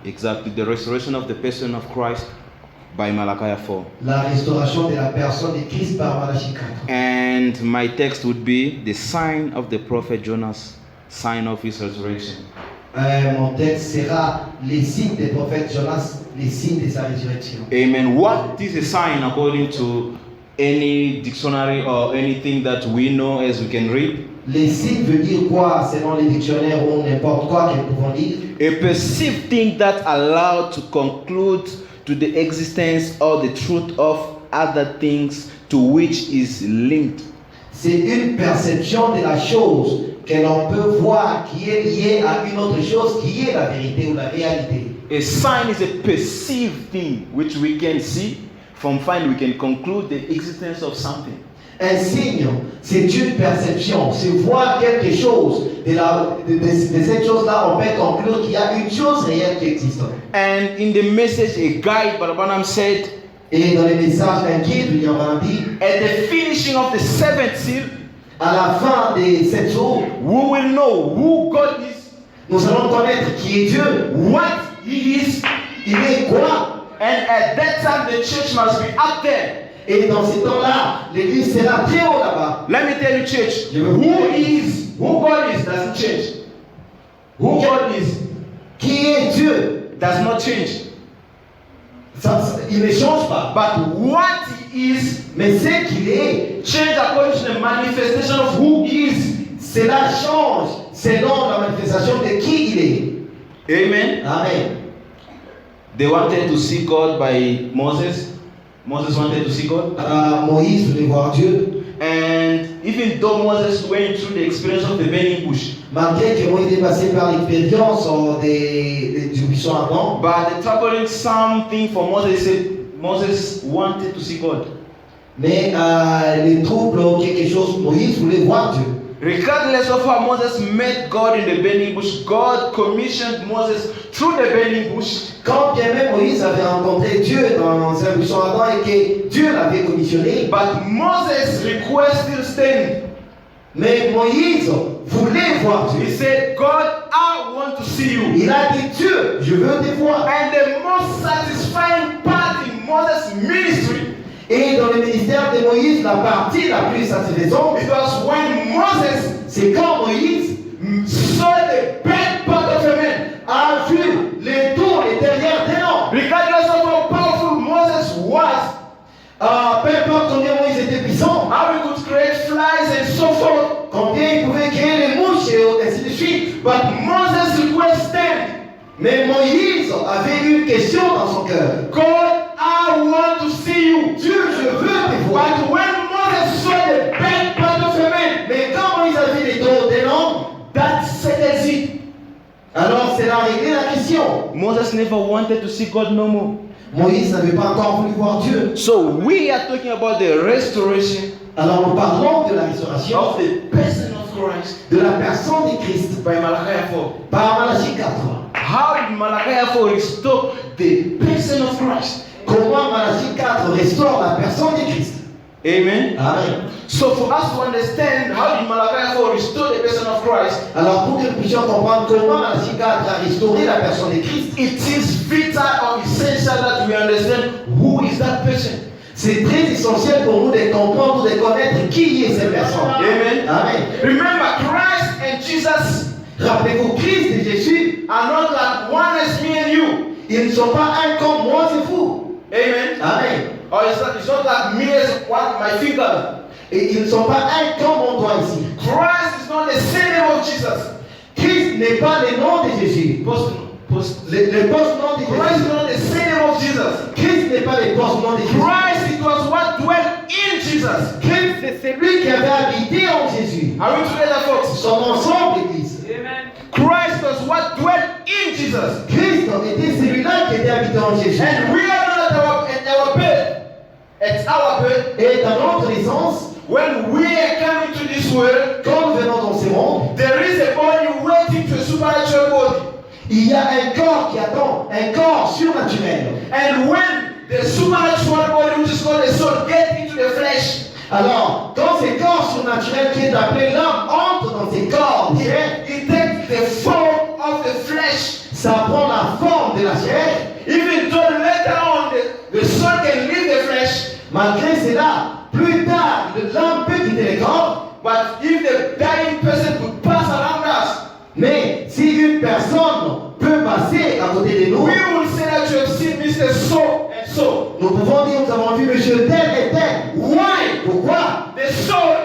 Exactly, the restoration of the person of Christ by Malachi 4. La restauration de la personne de Christ par Malachie 4. And my text would be the sign of the prophet Jonas, sign of his resurrection. Mon texte sera les signes des prophètes Jonas, les signes de sa résurrection. Amen. What is a sign according to any dictionary or anything that we know as we can read? Les signes veut dire quoi selon les dictionnaires ou n'importe quoi que nous pouvons lire? A perceived thing that allowed to conclude to the existence or the truth of other things to which is linked. C'est une perception de la chose que l'on peut voir qui est liée à une autre chose qui est la vérité ou la réalité. A sign is a perceived thing which we can see. From find we can conclude the existence of something. Un signe, c'est une perception. C'est voir quelque chose. De cette chose-là, on peut conclure qu'il y a une chose réelle qui existe. And in the message, a guide, Brother Branham said, Et dans les messages d'un guide, William Branham dit, at the finishing of the seventh seal, à la fin des 7 jours, we will know who God is, nous allons connaître qui est Dieu, what He is, il est quoi. and at that time the church must be up there. Et dans ce temps-là, l'église sera très haut là-bas. Let me tell you, church, who God is doesn't change. Who God is Qui est Dieu does not change. il ne change pas. But what He is Mais ce qu'il est, change according to the manifestation of who He is. cela change selon la manifestation de qui il est. Amen. Amen. They wanted to see God by Moses. Moses wanted to see God. Moïse voulait voir Dieu. And even though Moses went through the experience of the burning bush, Malgré que Moïse est passé par l'expérience du buisson ardent, but the troubling something for Moses said Moses wanted to see God. mais les troubles ou quelque chose, Moïse voulait voir Dieu. Regardless of how Moses met God in the burning bush, God commissioned Moses through the burning bush. Quand bien même Moïse avait rencontré Dieu dans un buisson ardent et que Dieu l'avait commissionné, But Moses' request still stand. mais Moïse voulait voir He Dieu. said, God, I want to see you. Il a dit, Dieu, je veux te voir. And the most satisfying part in Moses' ministry, Et dans le ministère de Moïse, la partie la plus satisfaisante, it was when Moses c'est quand Moïse saw the back part of a man. a vu les tours et derrière des noms. Regardless of how powerful Moses was, Peu importe combien Moïse était puissant, how he could create flies and so forth, combien il pouvait créer les mouches et ainsi de suite. but Moses requested, Mais Moïse avait une question dans son cœur. God, I want to see you. Dieu, je veux te voir. But when Moses saw the back part of a man, Mais quand Moïse a vu les tours des noms, that settles it. alors c'est là réglé la question. Moses never wanted to see God no more. Moïse n'avait pas encore voulu voir Dieu. So we are talking about the restoration Alors nous parlons de la restauration of the person of Christ de la personne de Christ by Malachi 4. par Malachie 4. How did Malachi 4 restore the person of Christ? Comment Malachie 4 restaure la personne de Christ? Amen. Amen. So for us to understand how did Malachi 4 restore the person of Christ, Alors pour que nous puissions comprendre comment Malachie 4 a restauré la personne de Christ, it is vital or essential that we understand who is that person. c'est très essentiel pour nous de comprendre, de connaître qui est cette personne. Amen. Amen. Remember, Christ and Jesus Rappelez-vous, Christ et Jésus, are not like one as me and you. ils ne sont pas un comme moi et vous. Amen. Amen. Or it's not like me as one, my finger. Et ils ne sont pas un comme mon doigt ici. Christ is not the same of Jesus. Christ n'est pas le nom de Jésus. Le post-nom de Christ is Jésus. not the same of Jesus. Christ n'est pas le post-nom de Jésus. Christ, it was what dwelt in Jesus. Christ, c'est celui qui avait habité en Jésus. Are we together, folks? Son ensemble, l'Église. Amen. Christ was what dwelt in Jesus. Christ était celui-là qui était habité en Jésus. And we are not at our birth. At our birth. Et dans notre naissance, When we are coming to this world, quand nous venons dans ce monde, there is a body waiting for a supernatural body. il y a un corps qui attend, un corps surnaturel. And when the supernatural body, which is called the soul, gets into the flesh, Alors, quand ce corps surnaturel qui est appelé l'âme entre dans ces corps, it takes the form of the flesh. ça prend prendre la forme de la chair. Even though later on the soul can leave the flesh, Malgré cela, plus tard, l'âme peut quitter le corps. but if the dying person could pass around us, Mais si une personne peut passer à côté de nous, we will say that you have seen Mr. So and so. nous pouvons dire nous avons vu monsieur tel et tel. Why? Pourquoi? The soul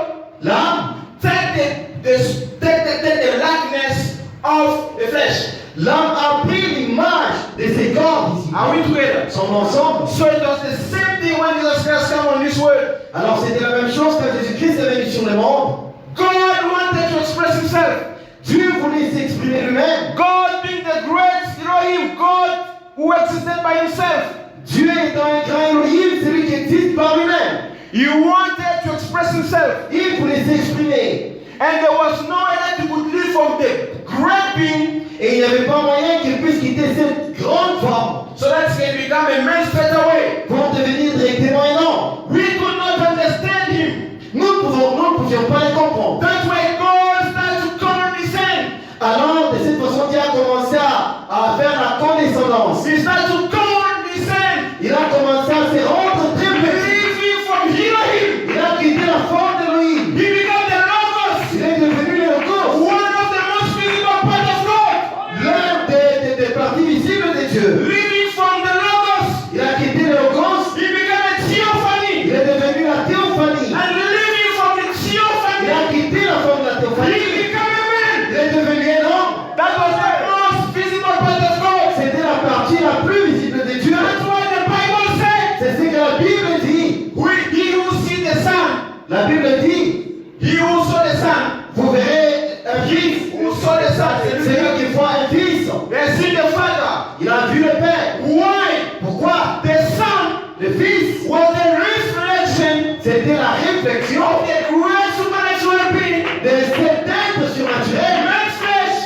L'âme, take the likeness of the flesh. l'âme a pris l'image de ses corps ici. Are we together? Son ensemble. So it was the same thing when Jesus Christ came on this world. Alors c'était la même chose quand Jésus-Christ est venu sur le monde. God wanted to express himself. Dieu voulait s'exprimer lui-même. God being the great Elohim, God who existed by himself. Dieu étant un grand Elohim, celui qui existe par lui-même. He wanted to express himself. Il voulait s'exprimer. And there was no way that he could live from the great being Et il n'y avait pas moyen qu'il puisse quitter cette grande forme so that he can become a man straight away. pour devenir directement un homme. We could not understand him. Nous ne pouvions pas les comprendre. That's why God started to condescend. Alors, de cette façon, Dieu a commencé à faire la condescendance. He started to condescend. Il a commencé à se rendre très petit. Living from Elohim. Il a quitté la forme d'Élohim. He became the Logos. Il est devenu le Logos, One of the most visible parts of God. l'un des parties visibles de Dieu. Living from the Logos. Il a quitté le Logos. He became a theophany. Il est devenu la théophanie. And living from the Il theophany, a quitté la forme de la he théophanie. became a man. Il est devenu un homme. That was the most visible part of God. C'était la partie la plus visible de Dieu. That's why the Bible said, C'est ce que la Bible dit. he who sees the Son, La Bible dit, he who saw the Son, vous verrez un fils. who saw the Son, C'est celui qui voit un fils. they see the Father. Il a vu le Père. Why? Pourquoi? The Son Le fils, was the reflection c'était la réflexion of the great supernatural being, de cet être surnaturel. man's flesh.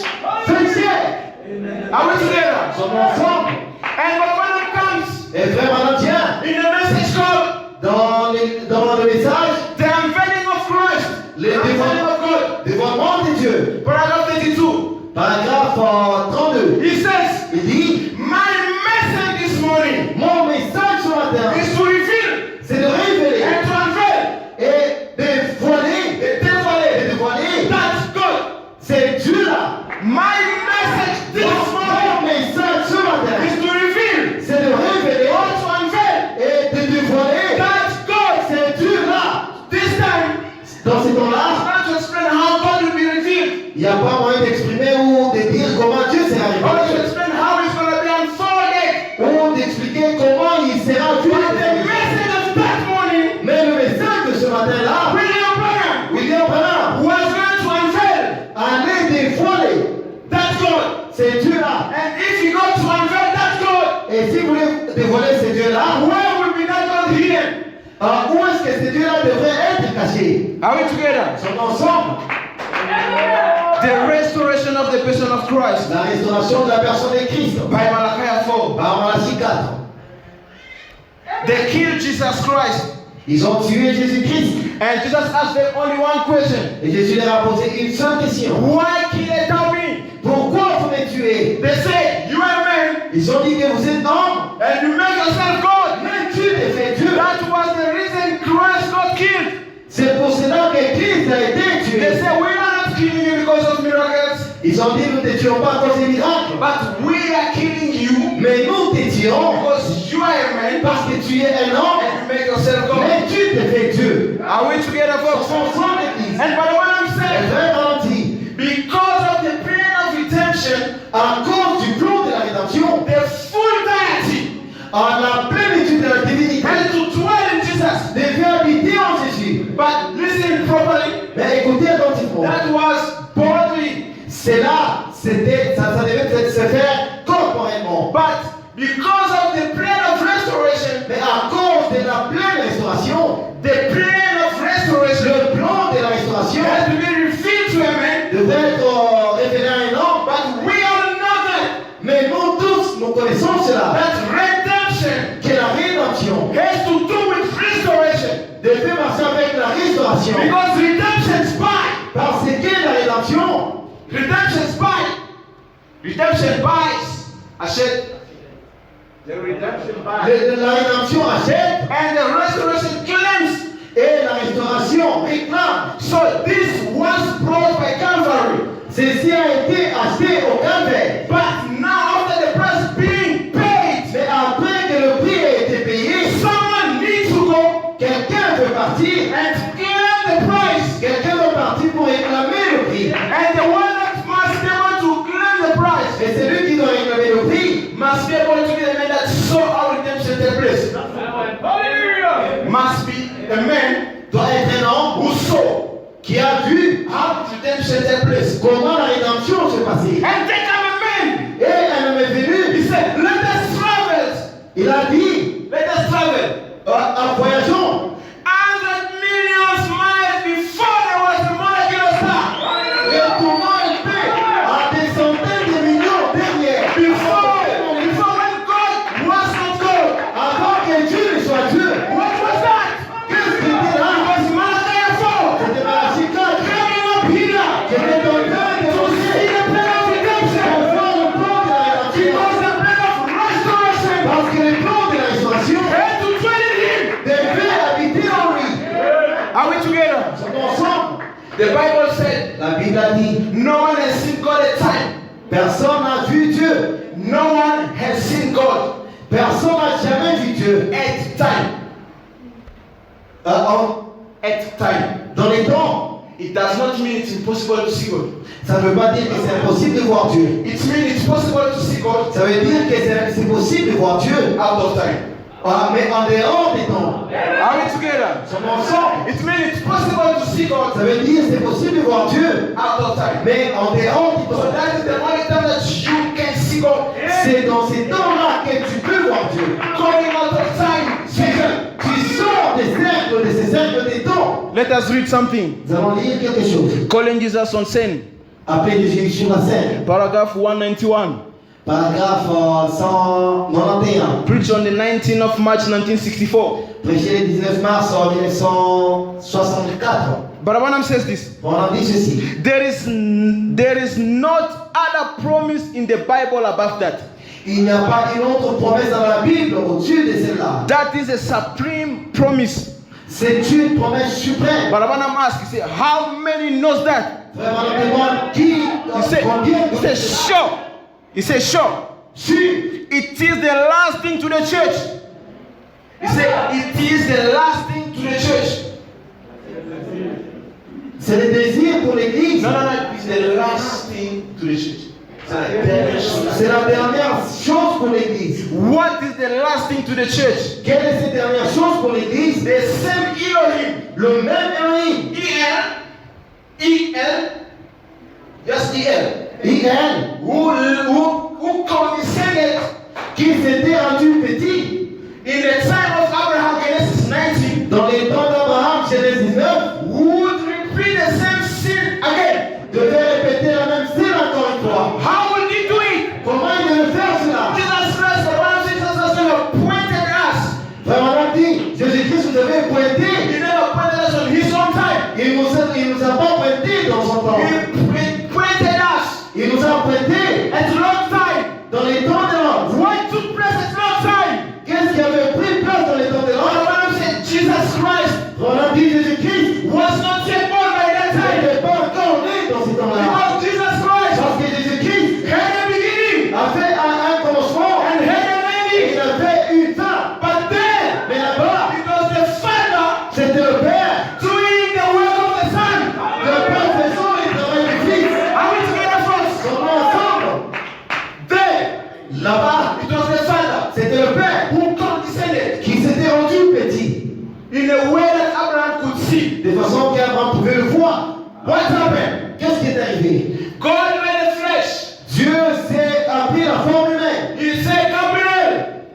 Fait chair. Are we together? Son ensemble. And when it comes Et frère Valentin, in the message called dans le message, the unveiling of Christ, Le the unveiling of God, dévoilement de Dieu, paragraph 32, paragraphe 32, he says, il dit, my message this morning mon message ce matin, is to reveal c'est de révéler and to unveil et de voiler, et dévoiler, that God. c'est Dieu là. My message this Mon morning message ce matin, is to reveal c'est de révéler or to unveil et de dévoiler, that God. c'est Dieu là. This time, Dans ces I'm temps-là, not to explain how God will be revealed, il n'y a pas moyen d'exprimer ou de dire comment Dieu sera or to révélé, explain how it's going to be unfolded. ou d'expliquer comment il sera vu. But the message of that morning, Mais le message de ce matin-là, William Branham William Branham, was going to unveil allait dévoiler, that God. c'est Dieu là. And if he got to unveil that God, Et si vous voulez dévoiler ce Dieu-là, where will be that God hidden? où est-ce que ce Dieu-là devrait être caché? Are we together? Son ensemble, The restoration of the person of Christ la restauration de la personne de Christ. by Malachi 4. Par Malachie 4. They killed Jesus Christ. Ils ont tué Jésus-Christ. And Jesus asked them only one question. Et Jésus leur a posé une seule question. Why killest thou me? Pourquoi vous me tuez? They said, you are a man Ils ont dit que vous êtes homme. and you make yourself God. Mais tu t'es fait Dieu. That was the reason Christ got killed. C'est pour cela que Christ a été They tué. said, we are not killing you because of miracles, Ils ont dit nous ne te tuons pas à cause des miracles. but we are killing you Mais nous te tuons because you are a man parce que tu es un homme. and you make yourself God. Mais tu t'es fait Dieu. Are we together, folks? Ensemble, l'Église. And by the way, I'm Et saying, frère Valentin, because of the plan of redemption, à cause du plan de la rédemption, the full deity en la plénitude de la divinité, has to dwell in Jesus. devait habiter en Jésus. But listen properly, Mais écoutez attentivement. that was bodily. C'est là, ça devait se faire corporellement. But because of the plan of restoration, Mais à cause de la pleine restauration, the plan of restoration le plan de la restauration has to be revealed to a man. devait être révélé à un homme. But we all know that Mais nous tous, nous connaissons cela. redemption Que la rédemption has to do with restoration. devait marcher avec la restauration. Because redemption's by. Parce que la rédemption Redemption's by. Redemption buys a achète. The redemption buys. La rédemption achète And the restoration claims. et la restauration réclame. So this was brought by Calvary. Ceci a été acheté au calvaire. But now after the price being paid, Mais après que le prix a été payé, someone needs to go quelqu'un veut partir. and claim the price. Quelqu'un veut partir pour réclamer le prix. And the one that must be able to claim the price Et celui qui doit réclamer le prix must be able to be the man that saw our redemption take place. Must be a man doit être un homme who saw qui a vu how redemption take place. comment la rédemption se passait. And they come a man. Et un homme est He venu. said, let us travel. Il a dit, Let us travel. voyageons. 100 million miles before there was the molecular star. Retournons un peu à des centaines de millions derrière. Before when God was not God. Avant que Dieu ne soit Dieu. What was that? Qu'est-ce qui était It là? was Malachi 4. C'était Malachie 4. Coming up here. Qui était en train de To see the plan of pour redemption. voir le plan de la rédemption. Because the plan of restoration Parce que le plan de la restauration had to dwell in him. devait habiter en lui. Are we together? Sommes ensemble. The Bible said, La Bible a dit, no one has seen God at time. personne n'a vu Dieu. No one has seen God Personne n'a jamais vu Dieu. at time. At time. Dans les temps, It does not mean it's impossible to see God. ça ne veut pas dire que c'est impossible de voir Dieu. It means it's possible to see God Ça veut dire que c'est possible de voir Dieu. out of time. Mais en dehors des temps. Are we together? Sommes ensemble. It means it's possible to see God Ça veut dire que c'est possible de voir Dieu. out of time. Mais en dehors du So temps. that is the only time that you can see God. C'est dans ces temps-là que tu peux voir Dieu. Coming out of time. Tu sors des cercles, de ces cercles des temps. Let us read something. Nous allons lire quelque chose. Calling Jesus on scene. Appelé Jésus sur la scène. Paragraph 191. Paragraphe 191. Preached on the 19th of March 1964. Prêché le 19 mars 1964. Brother Branham says this. On a dit ceci. There is not other promise in the Bible above that. Il n'y a pas une autre promesse dans la Bible au-dessus de celle-là. That is a supreme promise. C'est une promesse suprême. Brother Branham asks, he said, how many knows that? Frère, on demande qui, combien He said, sure. He said, sure. It is the last thing to the church. He said, it is the last thing to the church. c'est le désir pour l'église. No, it's the last thing to the church. C'est la dernière chose pour l'église. What is the last thing to the church? Quelle est cette dernière chose pour l'église? The same Elohim. Le même Elohim. Just E-L. Il Who condescended qui s'était rendu petit in the time of Abraham, Genesis 19, dans les temps d'Abraham, Genèse 19, would repeat the same sin again. devait répéter la même scène encore une fois. How will he do it? Comment il devait faire cela? Jesus Christ, the one who Jesus Christ pointed us. Frère, on a dit, Jésus-Christ vous avait pointé. He never pointed us on his own time. Il nous a pas pointé dans son temps. He pointed us Il nous a pointé at long time. dans les temps de l'homme. What took place at long time? Qu'est-ce qui avait pris place dans les temps de One l'homme? of them said Jesus Christ On a dit Jésus-Christ was not yet born by that time. n'était pas encore né dans ces temps-là. Because Jesus Christ Parce que Jésus-Christ had a beginning a fait un commencement and had an et il ending. avait une fin. But then Mais là-bas, it was the Father c'était le Père. doing the work of the Son. Le Père faisant le travail du Fils. Are we together, folks? Sommes ensemble. There, Là-bas, it was the Father c'était le Père who condescended qui s'était rendu petit. in a way that Abraham could see. De façon qu'Abraham pouvait le voir. What happened? Qu'est-ce qui est arrivé? God made a flesh. Dieu s'est appris la forme humaine. He said, Gabriel,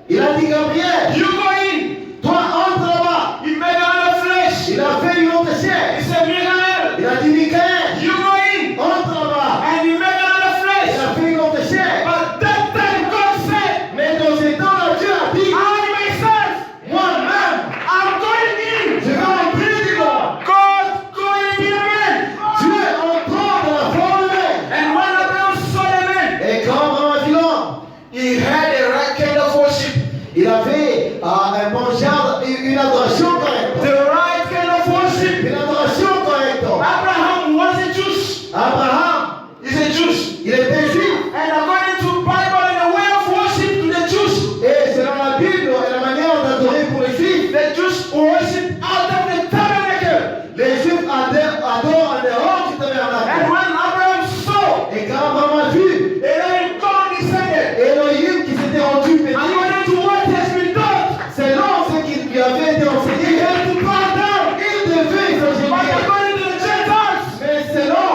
Il a dit Gabriel, you go in. toi entre là-bas. He made another flesh. Il a fait une autre He chair. said, Michael, Il a dit Michael, you go in. entre là-bas. And he made another Il flesh. a fait une autre chair. But that time God said, Mais dans ces temps-là, Dieu a dit, I myself, moi-même, I'm going in. je vais entrer du monde. God going in again. Dieu entrant dans la forme humaine. And when Abraham saw the man, Et quand Abraham a vu l'homme, he had Il avait un penchant, une adoration correcte. The right kind of worship. Une adoration correcte. Abraham was a Jew. Abraham, He's a Jew. il était juif. And according to Bible and the way of worship to the Jews, Et selon la Bible et la manière d'adorer pour les juifs, the Jews worship out of the tabernacle. les juifs adorent en dehors du And tabernacle. when Abraham saw Et quand Abraham a vu Elohim God descended, Elohim qui s'était rendu petit, according to what has been done, selon ce qui lui avait été he enseigné, had to bow down. il devait But s'agenouiller. according to the Gentiles, Mais selon,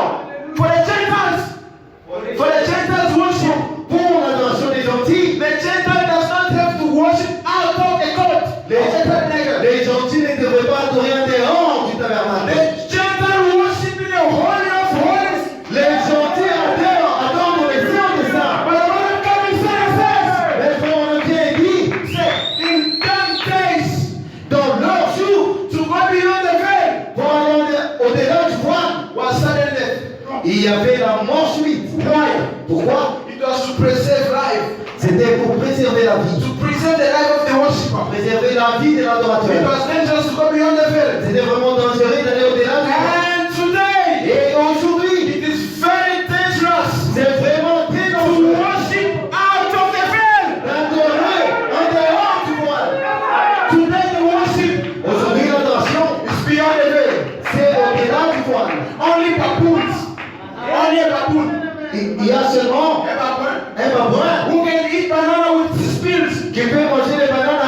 for the Gentiles worship, pour l'adoration des gentils, the Gentile does not have to worship out of a court. les gentils ne devaient pas adorer en dehors du tabernacle. The Gentile worship in the holy of holies. Les gentils adorent dans les saints des saints. But the Lord coming says, Les frères, on a bien dit, in them days, dans leur jour, to go beyond the veil pour aller au-delà du voile, was sudden death. il y avait la mort subite. Pourquoi? It was to preserve life, C'était pour préserver la vie. to preserve the life of the worshiper. Préserver la vie de It l'adorateur. was dangerous to go beyond the veil. C'était vraiment dangereux d'aller au-delà du voile. And today, Et aujourd'hui, it is very dangerous c'est vraiment très to dangereux worship out of the veil. d'adorer en dehors du voile. Today, the worship Aujourd'hui, l'adoration, is beyond the veil. c'est au-delà du voile. Only baboons, only a baboon, Il y a seulement a baboon un babouin who can eat banana with spills. qui peut manger les bananes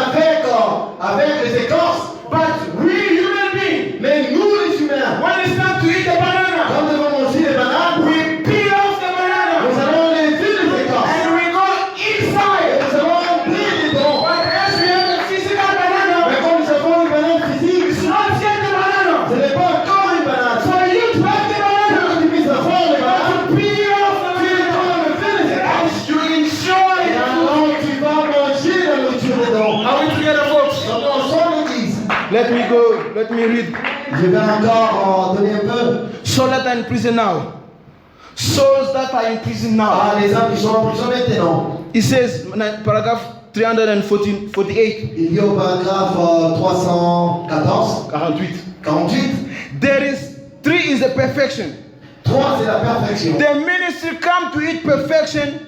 avec les écorces. But we human beings, Mais nous, les humains, when it's time to eat the banana, quand nous devons manger les bananes, we peel off the nous banana allons enlever les écorces. and we go Et inside. nous allons remplir les dents. But as we have a physical banana, Mais comme nous avons une banane physique, it's not yet the banana. ce n'est pas encore une banane. For you to have the banana, Quand tu puisses avoir les you bananes, have to peel off the tu dois banana. enlever les écorces. As you enjoy Et it. alors tu vas manger la nourriture des dents. Are we together, folks? Donc ensemble, l'église. Let me go. Let me read. Je vais encore en donner un peu. Souls that are in prison now. Souls that are in prison now. Ah, les âmes qui sont en prison maintenant. It says, paragraph 348. Il y a au paragraphe 314, 48. There is 3 is the perfection. 3, c'est la perfection. The ministry come to its perfection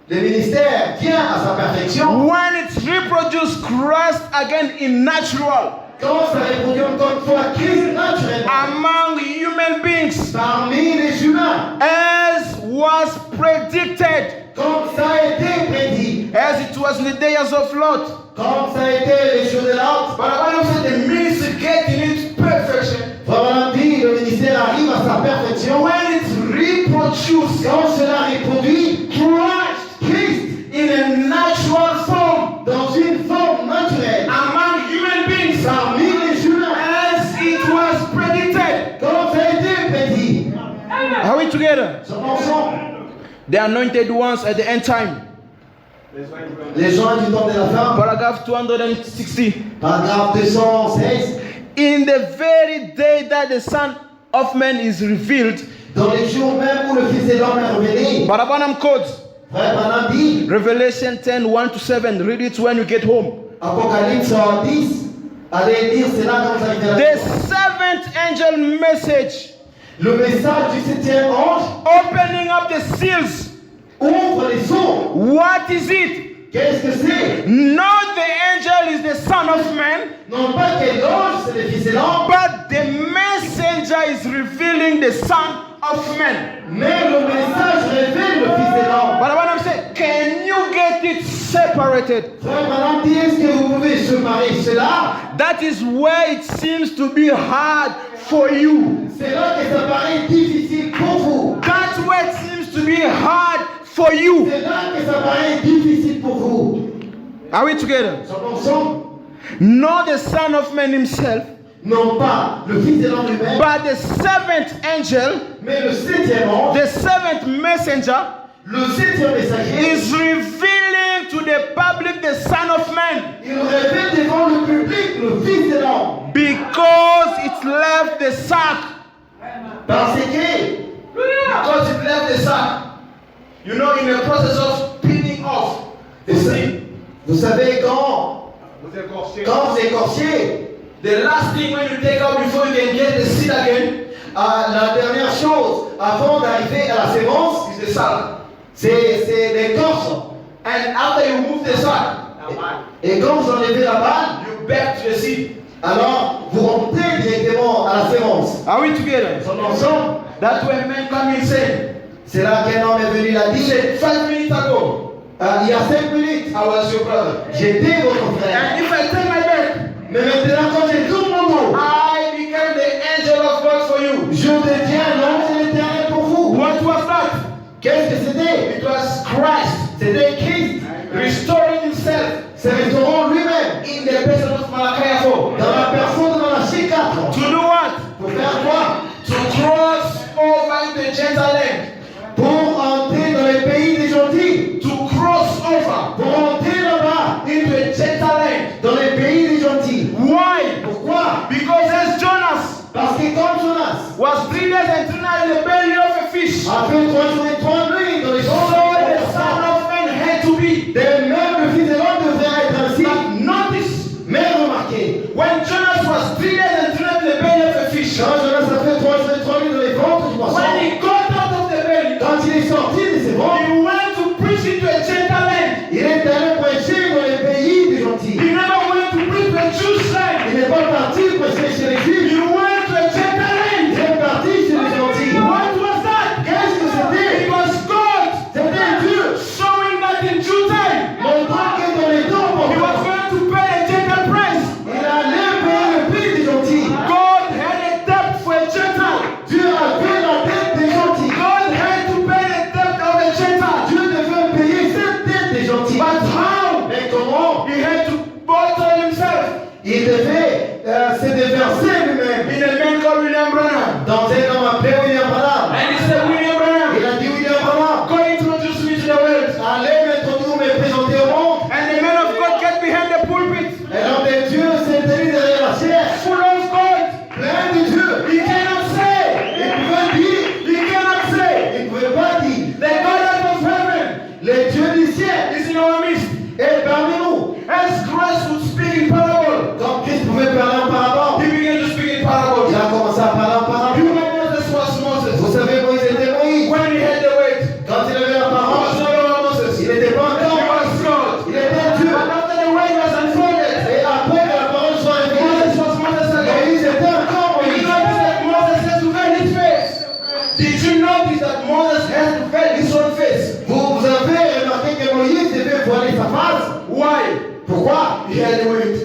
Le ministère vient à sa perfection when it reproduces Christ again in natural quand ça reproduit encore une fois Christ naturellement among human beings, parmi les humains, as was predicted, comme ça a été prédit, as it was in the days of Lot. comme ça a été les jours de l'autre. But the Bible said the ministry get in its perfection Vraiment dit, le ministère arrive à sa perfection when it reproduces quand cela reproduit Christ in a natural form dans une forme naturelle among human beings, parmi les humains, as it was predicted. comme ça a été prédit. Are we together? Sommes ensemble. The anointed ones at the end time. Les gens du temps de la fin, Paragraph 260. paragraphe 216. In the very day that the Son of Man is revealed, Dans les jours même où le Fils de l'homme est révélé, Barabanam quotes Frère Branham dit, Revelation 10 1-7. Read it when you get home. Apocalypse 10, allez lire cela quand vous arrivez à la The maison. seventh angel message, Le message du septième ange opening up the seals. ouvre les eaux. What is it? Qu'est-ce que c'est? Not the angel is the Son of Man, Non pas que l'ange c'est le Fils de l'homme, but the messenger is revealing the Son of Man. mais le message révèle le Fils de l'homme. Barabanam said, can you get it separated? Frère Branham dit, est-ce que vous pouvez séparer cela? That is where it seems to be hard for you. C'est là que ça paraît difficile pour vous. That's where it seems to be hard for you. C'est là que ça paraît difficile pour vous. Are we together? Sommes ensemble? Not the Son of Man himself, Non pas le Fils de l'homme lui-même, but the seventh angel, mais le septième ange, the seventh messenger, le septième messager, is revealing to the public the Son of Man il révèle devant le public le Fils de l'homme. because it left the sack. Parce que, Because it left the sack. You know, in the process of peeling off the skin. Vous savez quand Vous écorchez. vous écorchez, The last thing when you take out before you can get the seed again la dernière chose avant d'arriver à la sémence, is the sack. c'est l'écorce. And after you move the sack, Et quand vous enlevez la balle, you back to the seed. alors vous remontez directement à la sémence. Are we together? Nous sommes ensemble. That's when men come in saying, C'est là qu'un homme est venu, il a he dit, said, 5 minutes ago, il y a 5 minutes, I was your brother. j'étais votre frère. And if I turn my back, Mais maintenant quand j'ai tout mon dos, I became the angel of God for you. je deviens l'ange de l'éternel pour vous. What was that? Qu'est-ce que c'était? It was Christ C'était Christ, restoring himself se restaurant lui-même in the person of Malachi 4. dans la personne de Malachie 4. To do what? Pour faire quoi? To cross over into the Gentile land. Pour entrer dans les pays des gentils. To cross over Pour entrer là-bas into the Gentile land. dans les pays des gentils. Why? Pourquoi? Because as Jonas Parce que comme Jonas was 3 days and 3 nights in the belly of a fish, a fait 3 jours et 3 nuits dans les so champs the Son of Man had to be. de même le Fils de l'homme devrait être ainsi. But notice, Mais remarquez, when Jonas was 3 days and 3 nights in the belly of a fish, quand Jonas a fait 3 jours et 3 nuits dans les ventres du poisson, when he got out of the belly, quand il est sorti de ses ventres, he went to preach into a Gentile land. il est allé prêcher dans les pays des gentils. He never went to preach to a Jewish Il land. n'est pas parti prêcher chez les Juifs. He went to a Gentile Il land. est parti chez les gentils. What was that? Qu'est-ce que c'était? It was God C'était Dieu showing that in due time montrant que dans les temps he was pour going to pay a Gentile price. il allait payer le prix des gentils. God had a debt for a Gentile. Dieu a fait la dette des gentils. God had to pay the debt of a Gentile. Dieu devait payer cette dette des gentils. But how? Mais comment? He had to bottle himself Il devait se déverser lui-même in a man called William Branham. dans un homme appelé William Branham. And he said, William Branham, Il a dit William Branham, go introduce me to the world. allez m'introduire, me présenter au monde. And the man of God get behind the pulpit, Et l'homme de Dieu s'est tenu derrière la chair, full of God. plein de Dieu. He cannot say, Il pouvait dire, he cannot say, il ne pouvait pas dire, the God out of heaven le Dieu du ciel is in our midst. est parmi nous. As Christ would speak in parable, Comme Christ pouvait parler en parabole, he began to speak in il parables. a commencé à parler en You parabole. know Moses was Moses. Vous savez, Moïse était Moïse. When he had the weight, Quand il avait la he was parole, no longer Moses. il He n'était pas encore was God. il était Dieu. But after the weight was unfolded, Et après que la parole soit révélée, Moses was Moses again. Moïse était encore Did you Moïse. notice that Moses has to veil his face? Did you notice that Moses has to veil his own face? Vous avez remarqué que Moïse devait voiler sa face. Why? Pourquoi? He had the weight.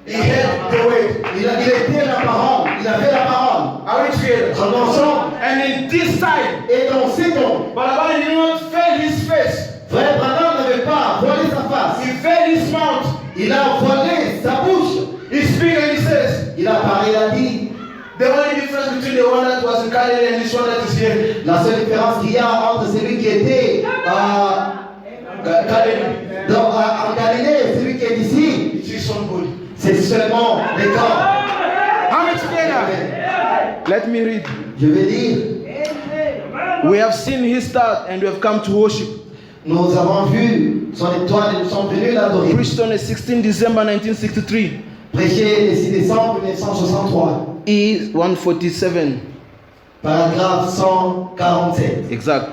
He had the weight. Il était la parole. Il avait la parole. Are we together? En ensemble. And in this side, Et dans ces temps, Balaban did not veil his face. frère Branham n'avait pas voilé sa face. He veiled his mouth. Il a voilé sa bouche. He speaks and he says, Il a parlé, il a dit. the only difference between the one that was in Galilee and this one that is here. La seule différence qu'il y a entre celui qui était en Galilée et celui qui est ici, It is somebody. c'est seulement les corps. How much together? Let me read. Je vais dire, We have seen his start and we have come to worship. nous avons vu son étoile et nous sommes venus l'adorer. Preached on the 16th December 1963. Prêché le 6 décembre 1963, E 147. paragraphe 147. Exact.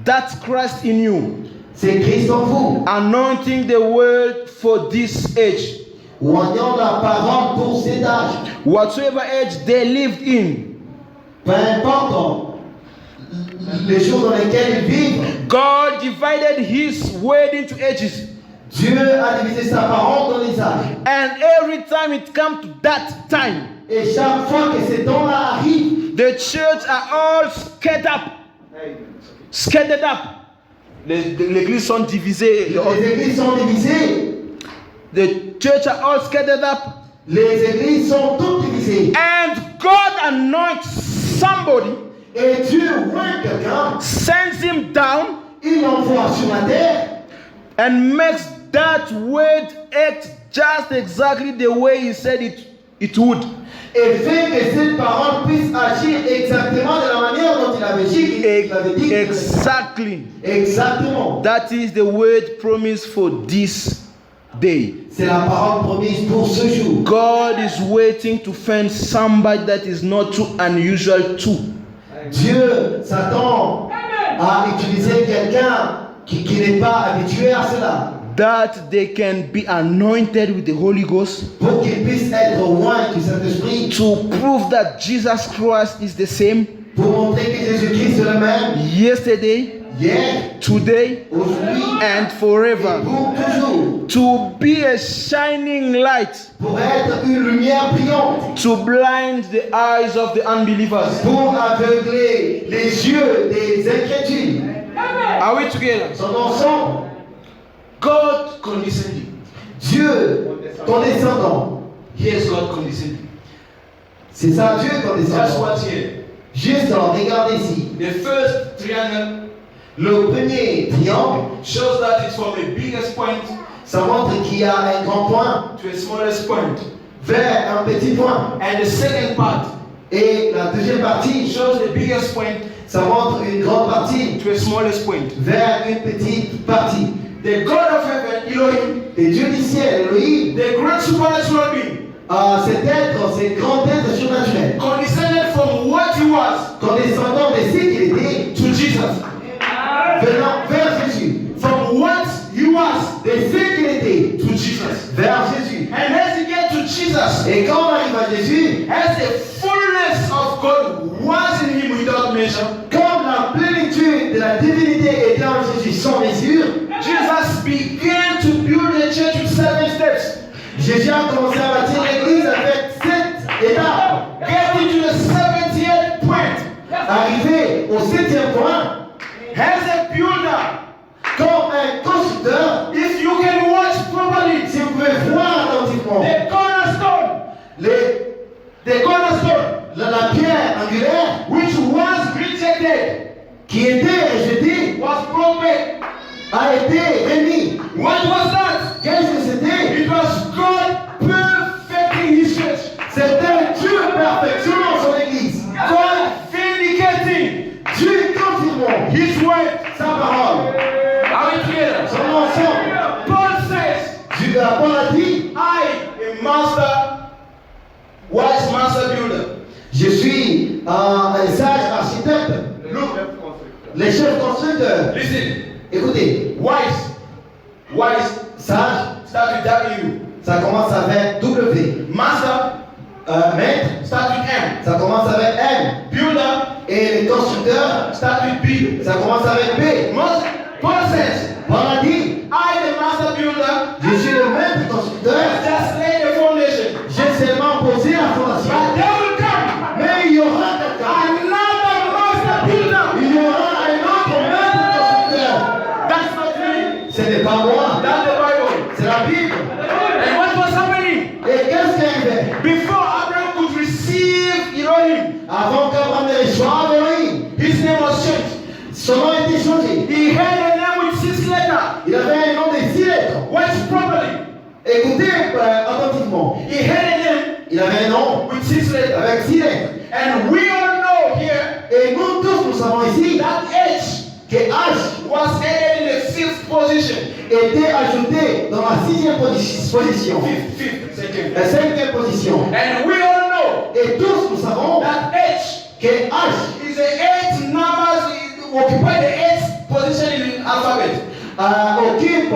That's Christ in you, C'est Christ en vous, anointing the world for this age. oignant la parole pour cet âge. Whatsoever age they lived in, Peu importe les jours dans lesquels ils vivent, God divided his word into ages. Dieu a divisé sa parole dans les âges. And every time it comes to that time, Et chaque fois que ces temps-là arrivent, the church are all scattered up. Scattered up. L'église sont divisées. les églises sont divisées. The church are all scattered up. Les églises sont toutes divisées. And God anoints somebody, Et Dieu oint quelqu'un, sends him down, il l'envoie sur la terre and makes that word act just exactly the way he said it would. et fait que cette parole puisse agir exactement de la manière dont il avait dit. qu'il avait dit. Exactly. Exactement. That is the word promise for this day. C'est la parole promise pour ce jour. God is waiting to find somebody that is not too unusual too. Dieu s'attend à utiliser quelqu'un qui n'est pas habitué à cela. That they can be anointed with the Holy Ghost Pour qu'il puisse être oint du Saint-Esprit. to prove that Jesus Christ is the same Pour montrer que Jésus-Christ est le même. yesterday, Hier, today, aujourd'hui and et forever. pour toujours. To be a shining light Pour être une lumière brillante. to blind the eyes of the unbelievers. Pour aveugler les yeux des incrédules. Are we together? Son ensemble. God condescending. Dieu condescendant. Here's God condescending. C'est ça, Dieu That's condescendant. what's here. Juste regardez ici. The first triangle Le premier triangle, shows that it's from the biggest point ça montre qu'il y a un grand point to a smallest point. vers un petit point. And the second part Et la deuxième partie, shows the biggest point ça montre une grande partie to a smallest point. vers une petite partie. The God of heaven, Elohim, Et Dieu du ciel, Elohim, the great supernatural being, cet être, cet grand être surnaturel, condescended from what he was condescendant de ce qu'il était, to Jesus. venant vers Jésus, From what he was de ce qu'il était, to Jesus. vers Jésus. And as he get to Jesus, Et quand on arrive à Jésus, as the fullness of God was in him without measure, comme la plénitude de la divinité était en Jésus sans mesure, Jesus began to build a church with 7 steps. Jésus a commencé à bâtir l'église avec 7 étapes. Getting to the 70th point. Arrivé au 7e point, As a builder, comme un constructeur, if you can watch properly, si vous pouvez voir attentivement, the cornerstone, les- la pierre angulaire which was rejected, qui était rejetée was broken. a été remis. What was that? Qu'est-ce que c'était? It was God perfecting his church. C'était Dieu perfectionnant son église. God vindicating Dieu confirmant his word. sa parole. Are we together? Son ensemble. Paul says, Dieu a dit, I, a master, wise master builder. je suis un sage architecte. Look, Les chefs constructeurs. listen. Écoutez, Wise, sage, start with W. ça commence avec W. Master, Maître, start with M. ça commence avec M. Builder, Et les constructeurs, start with B. ça commence avec B. Paul says, Paul a dit, I, the master builder, je suis le maître constructeur. just laid the foundation. J'ai seulement posé la But fondation. there will come Mais il y aura quelqu'un. another master builder. Il y aura un autre maître constructeur. That's not me. Ce n'est pas moi. That's the Bible. C'est la Bible. And what was happening? Et qu'est-ce qui arrivait? Before Abraham could receive Elohim, Avant qu'Abraham ne reçoive Elohim, his name was changed. son nom a été changé. He had a name with 6 letters. Il avait un nom de 6 lettres. Watch properly. Écoutez attentivement. He had a name Il avait un nom with 6 letters. avec 6 lettres. And we all know here Et nous tous, nous savons ici that H que H was added in the 5th position. était ajouté dans la 6e position. Second. La 5e position. And we all know Et tous, nous savons that H que H is the 8th numbers, occupy the 8th position in the alphabet. occupe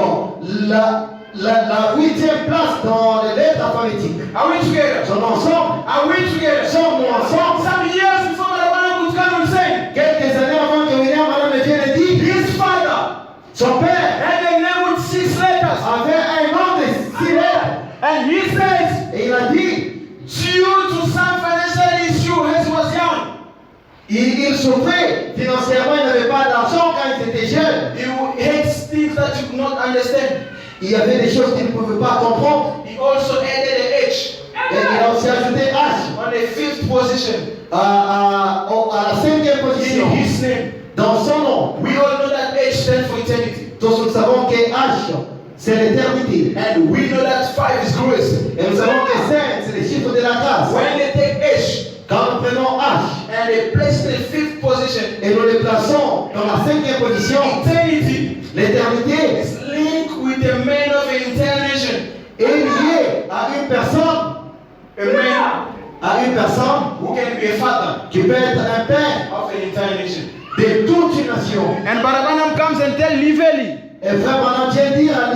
la 8e place dans les lettres alphabétiques. Are we together? Son ensemble, Are we together? sommes-nous ensemble. Some years before the Bible could come and say, Quelques années avant que William Madame le vienne dit, his father son père had a name with 6 letters. avait un nom de 6 lettres. And he says, Et il a dit, due to some financial issue as he was young, il souffrait financièrement, il n'avait pas d'argent quand il était jeune. he hates things that you could not understand. Il y avait des choses qu'il ne pouvait pas comprendre. He also added a H Et il a aussi ajouté H on the 5th position à la 5e in position his name. dans son nom. We all know that H stands for eternity. Tous nous savons que H, c'est l'éternité. And we know that 5 is grace. Et nous savons que 5, c'est le chiffre de la grâce. When they take H Quand nous prenons H and they place it in the 5th position, et nous le plaçons dans la 5e position, eternity l'éternité is linked with the man of eternity. nation. est lié à une personne, A man à une personne who can be a father qui peut être un père of an entire nation. de toute une nation. And Barabanam comes and tells Liveli, Et frère Branham vient dire à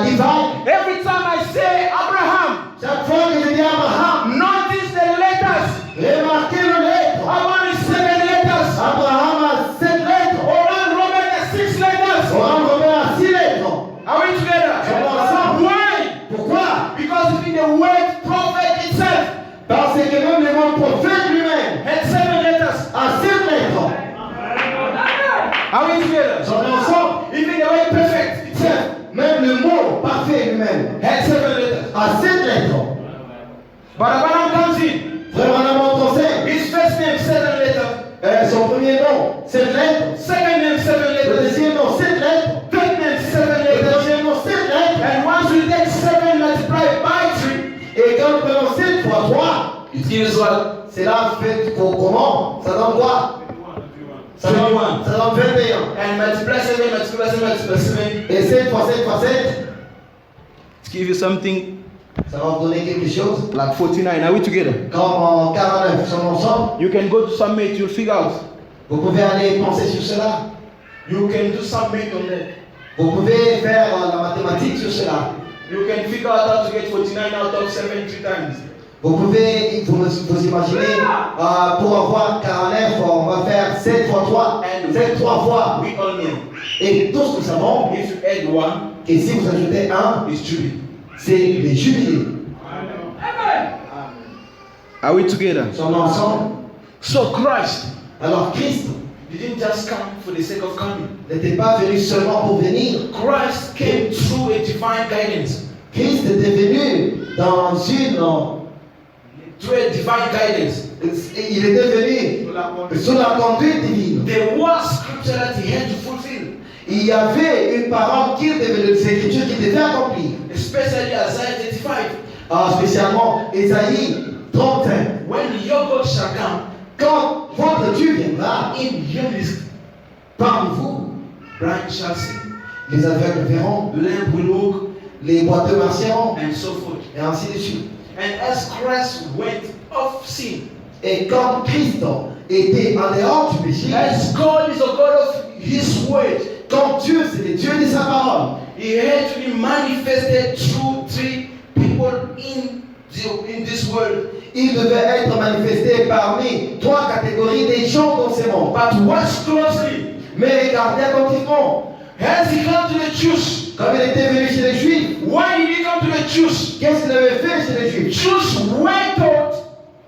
Levi, every time I say Abraham, chaque fois que je dis Abraham, notice the letters. remarquez le lettre. Abraham is 7 letters. Abraham a 7 lettres. Oran Robert has 6 letters. Oran Robert a 6 lettres. Are we together? Why? Pourquoi? Because in the word prophet itself Parce que même le mot prophète lui-même had 7 letters. a 7 lettres. Are we together? Sont ensemble. Even the word perfect itself Même le mot parfait lui-même had 7 letters. a 7 lettres. Barabanam comes in. Frère Branham enseigne. His first name 7 letters. Son premier nom, 7 lettres. Second name 7 Le letters. deuxième nom, 7 lettres. Third name 7 Le letters. troisième nom, 7 lettres. And once we take 7 multiplied by 3, Et quand nous prenons 7 fois 3, it gives what? c'est là fait comment? Ça donne quoi? Ça donne 21. And multiply 7, multiply 7, multiply 7. Et 7 fois 7 fois 7, To give you something ça va vous donner quelque chose. like 49. Are we together? Comme en 49, sommes ensemble. You can go to Summit, you'll figure out. Vous pouvez aller penser sur cela. You can do Summit on that. Vous pouvez faire la mathématique sur cela. You can figure out how to get 49 out of 7 3 times. Vous pouvez, vous imaginez, pour avoir 49, on va faire 7 fois 3, 7 3 fois. We all know. Et tous nous savons If you add 1, que si vous ajoutez 1, it's Jubilee. c'est les jubilés. Are we together? Nous sommes ensemble. So Christ Alors Christ didn't just come for the sake of coming. n'était pas venu seulement pour venir. Christ came through a divine guidance. Christ était venu dans une... Through a divine guidance. Il était venu sous la conduite divine. There was scripture that he had to fulfill. Il y avait une parole qui devait, des écritures qui devaient accomplir. Especially Isaiah 35. Spécialement Ésaïe 31. When your God shall come, Quand votre Dieu viendra, in your midst, parmi vous, blind shall see, les aveugles verront, lamb will walk, les boiteux marcheront, and so forth. et ainsi de suite. And as Christ went off sin, Et quand Christ était en dehors du péché, as God is a God of His word, quand Dieu c'est le Dieu de sa parole, He had to be manifested through 3 people in this world. il devait être manifesté parmi 3 catégories des gens dans ce monde. But watch closely. Mais regardez attentivement, Has He come to the Jews? comme il était venu chez les Juifs, Why did He come to the Jews? qu'est-ce qu'il avait fait chez les Juifs? Jews were taught,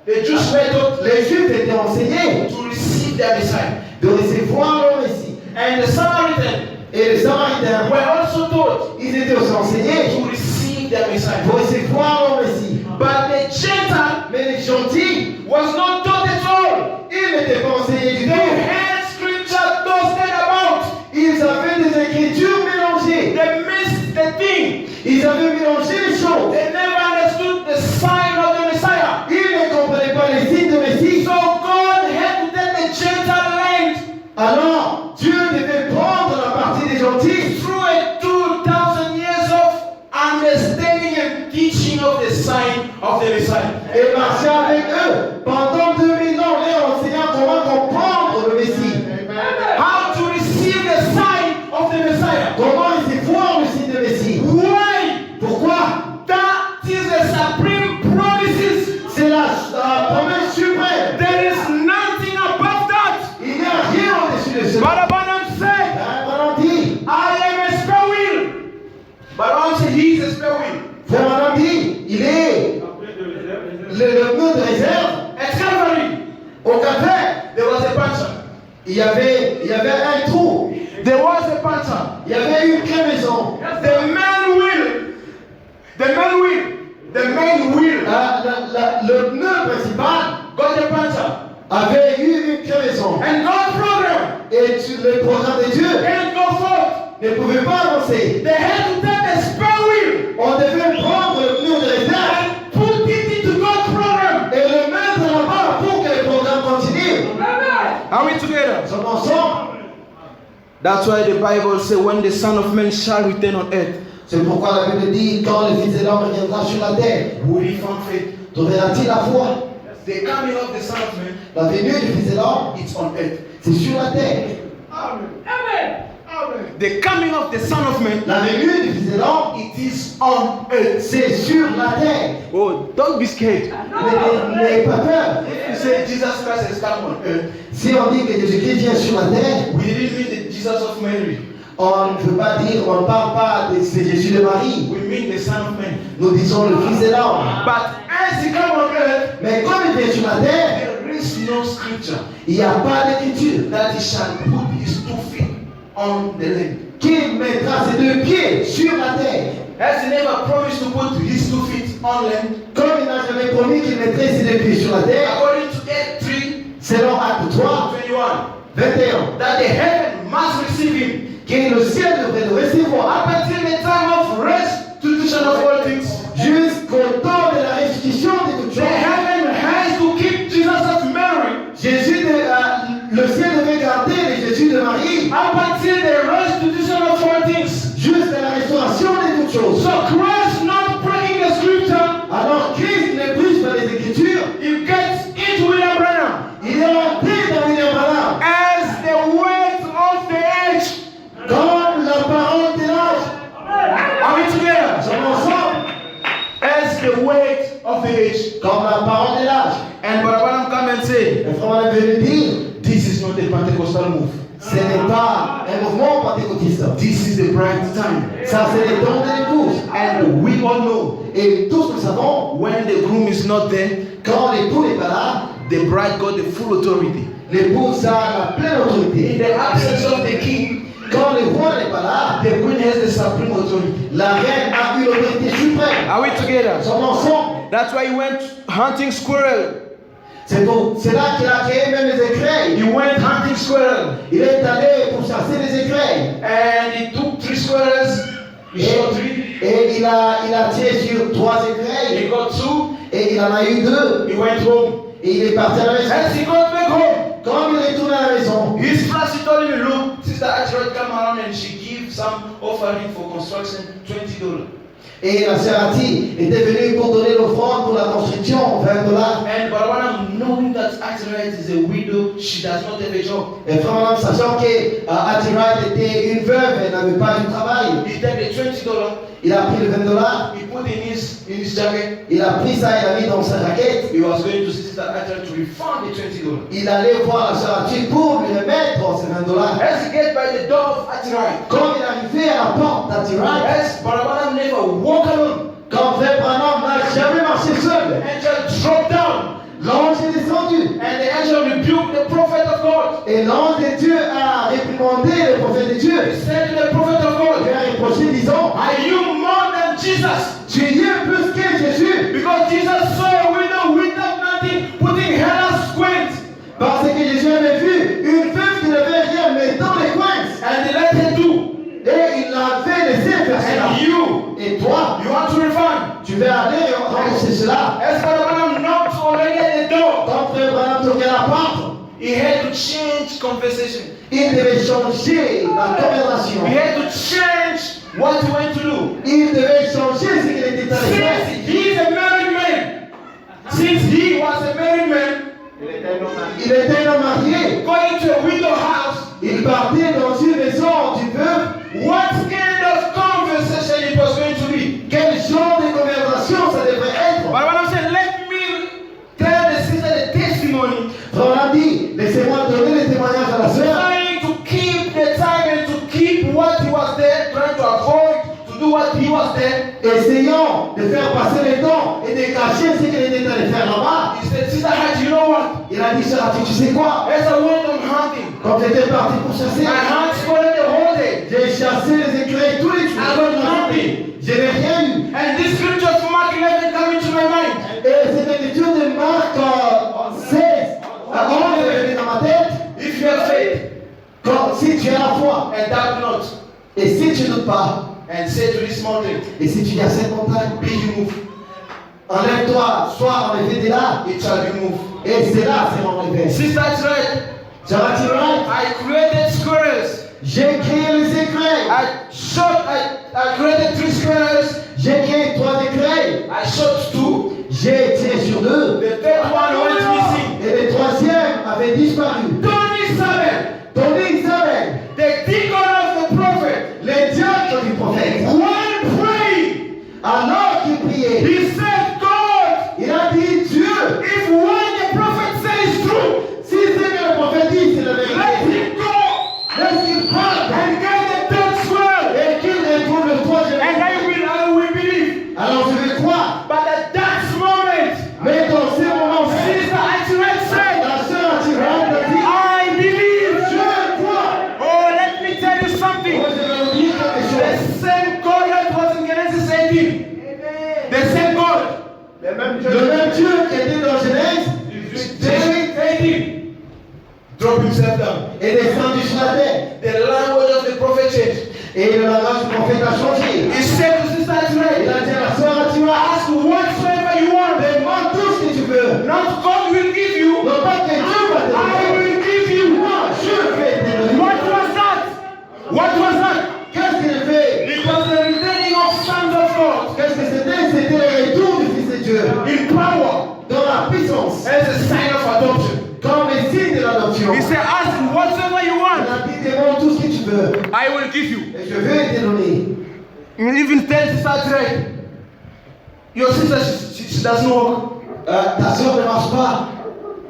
the Jews were taught Les Juifs étaient enseignés to receive their Messiah. de recevoir le Messie. And the Samaritans Et les Samaritains, were also taught ils étaient aussi enseignés to receive their Messiah. pour recevoir le Messie. But the Gentile Mais les gentils, was not taught at all. ils n'étaient pas enseignés du They tout. had scripture toasted about. Ils avaient des écritures mélangées. They missed the thing. Ils avaient mélangé les choses. They never understood the sign of the Messiah. Ils ne comprenaient pas les signes de Messie. So God had to take the Gentile land Alors, Dieu devait prendre la partie des gentils through a 2,000 years of understanding and teaching of the sign of the Messiah. et marcher avec eux pendant 2000 ans, leur enseignant comment comprendre le Messie. How to receive the sign of the Messiah. Comment recevoir le signe de Messie. Why? Pourquoi? That is the supreme promises. C'est la promesse suprême. There is nothing above that. Il n'y a rien au-dessus de cela. Barabanam said, Frère dit, I am a spare wheel. Barabanam said, he is a spare wheel. Frère Branham dit, il est le pneu de réserve. At Calvary, Au Calvaire, there was a puncture. il y avait un trou. There was a puncture. Il y avait une crevaison. The main wheel. Le pneu principal Got a puncture. avait eu une crevaison. And God's program Et le programme de Dieu can't go forth. ne pouvait pas avancer. They had to take the spare wheel On devait prendre le pneu de réserve and put it into God's program. et le mettre là-bas pour que le programme continue. Are we together? Nous sommes ensemble. That's why the Bible says, when the Son of Man shall return on earth, C'est pourquoi la Bible dit, quand le Fils de l'homme reviendra sur la terre, will he find faith? trouvera-t-il la foi? The coming of the Son of Man, La venue du Fils de l'homme, it's on earth. c'est sur la terre. Amen. Amen. Amen. The coming of the Son of Man, La venue du Fils de l'homme, it is on earth. c'est sur la terre. Oh, don't be scared. N'ayez pas peur. If you say Jesus Christ has come on earth, Si on dit que Jésus-Christ vient sur la terre, we didn't mean the Jesus of Mary. on ne veut pas dire, on ne parle pas de c'est Jésus de Marie. We mean the Son of Man. Nous disons le Fils de l'homme. But as he come on earth, Mais comme il vient sur la terre, there is no scripture il n'y a pas d'écriture that he shall put his 2 feet on the land. qui mettra ses 2 pieds sur la terre. Has he never promised to put his 2 feet on land? Comme il n'a jamais promis qu'il mettrait ses 2 pieds sur la terre, According to Acts 3, selon Acte 3, 21, that the heaven must receive him que le ciel devrait le recevoir up until the time of restitution of all things. jusqu'au temps de la restitution de toutes The choses. heaven has to keep Jesus of Mary Le ciel devait garder les Jésus de Marie up until the restitution of all things. jusqu'à la restauration de toutes choses. So Christ not breaking the scripture, Alors Christ ne brise pas les Écritures, he gets into William Branham il est entré dans William Branham as the weight of the age. comme la parole de l'âge. Are we together? Sommes ensemble As the weight of the age. comme la parole de l'âge. And Brother Branham come and say, Le frère Branham veut nous dire, this is not a Pentecostal move. ce n'est pas un mouvement pentecôtiste. This is the bride time. Ça, c'est les dons de l'épouse. And we all know Et tous nous savons, when the groom is not there, quand l'époux n'est pas là, the bride got the full authority. l'épouse a la pleine In autorité. the absence of the king, Quand le roi n'est pas là, the queen has the supreme authority. la reine a une autorité suprême. Are we together? Nous sommes ensemble. That's why he went hunting squirrel. C'est là qu'il a créé même les écureuils. He went hunting squirrel. Il est allé pour chasser les écureuils. And he took 3 squirrels. He shot 3. Et il a tiré sur 3 He écureuils. got 2. Et il en a eu 2. He went home. Et il est parti à la maison. As he got back home, Quand il est retourné à la maison, his friends told him, look, Sister Achirot come around and she give some offering for construction, $20. et la sœur Ati était venue pour donner l'offrande pour la construction, $20. And Barwanam, knowing that Achirot is a widow, she does not have a job. Et frère Branham, sachant que Ati était une veuve et n'avait pas de travail, He took the $20, il a pris le $20, he put in his jacket. il a pris ça et l'a mis dans sa jaquette. He was going to Sister Achirot to refund the $20. Il allait voir la sœur Ati pour lui remettre ces $20. As he get by the door of Achirot, Quand il arrivait à la porte d'Ati, as Barwanam never walk alone, quand frère Branham n'a jamais marché the seul, angel dropped down, l'ange est descendu. and the angel rebuked the prophet of God. Et l'ange de Dieu a réprimandé le prophète de Dieu. He said to the prophet of Il God, a reproché disant, are you more than Jesus? tu y es plus que Jésus. Because Jesus saw a widow without nothing, putting her squint, Parce que Jésus avait vu une veuve qui n'avait rien, mais dans les coins. and he let her do. Et il l'avait laissé faire cela. And you Et toi, want to refund? tu vas aller rembourser cela. As Brother Branham knocked already at the door, Quand frère Branham toquait à la porte, he had to change conversation. il devait changer la conversation. He had to change what he went to do. Il devait changer ce qu'il était allé faire. Since he is a married man, since he was a married man, Il était un homme marié. going to a widow house, Il partait dans une maison d'une veuve. what kind of conversation it was going to be? Quel genre de conversation ça devrait être? But when I said, let me tell the sister the testimony, Frère Branham dit, laissez-moi donner le témoignage à la sœur. trying to keep the time and to keep what he was there, trying to avoid to do what he was there. Essayons de faire passer le temps et de cacher ce qu'il était allé faire là-bas. He said, Sister Hatch, you know what? Il a dit, sœur, tu sais quoi? As I went on hunting, Quand j'étais parti pour chasser, my hands squatted the whole day. j'ai chassé les écureuils tous les jours. I got nothing. Je n'ai rien eu. And this scripture from Mark 11 came into my mind. Et cette écriture de Marc 16, avant de venir dans ma tête, If you have faith si tu as la foi, and doubt not, et si tu ne doutes pas, and say to this mountain, et si tu dis à cette montagne, be you move, enlève-toi, sois enlevé de là, it shall be moved. et c'est là, c'est enlevé. Sister, that's right. Ça va-t-il right? I created squirrels. J'ai créé les écureuils. I I created 3 squares. J'ai créé 3 écrans. I shot 2. J'ai tiré sur 2. The third one went missing. Et le 3e avait disparu. Tony Samuel, Tony Isabelle, the deacon of the prophet, les diacres du prophète, one praying. alors qu'il priait, He said, God, il a dit Dieu, if what the prophet says is true, si ce que le prophète dit, c'est la let vérité, him go laisse qu'il parte and get the third sword, et qu'il retrouve le 3e. and I will believe. Alors je vais croire. But at that moment, Mais dans ces moments-ci, Sister Atiret said, la sœur Tirante a dit I believe. Je crois. Oh, let me tell you something. Moi, je vais vous dire quelque The chose. same God that was in Genesis 18, the same God, Le même Dieu qui était dans Genèse, Genesis 18, drop himself down. est descendu sur la terre. The language of the prophet changed. Et le langage du prophète a changé. He said to Sister Il Atiret, a dit à la sœur Tirante, ask whatsoever you want. demande tout ce que tu veux. Not God will give you, Non pas que Dieu va te I donner. will give you. Non, je vais te donner. What was that? What was that? Qu'est-ce qu'il fait? It was the returning of sons of God Qu'est-ce que c'était? C'était le retour du Fils de Dieu. in power Dans la puissance. as a sign of adoption. Comme le signe de l'adoption. He said, ask whatsoever you Il want, a dit demande tout ce que tu veux. I will give you. Et je vais te donner. Even tell Sister Atiret, your sister, she doesn't walk. Ta soeur ne marche pas.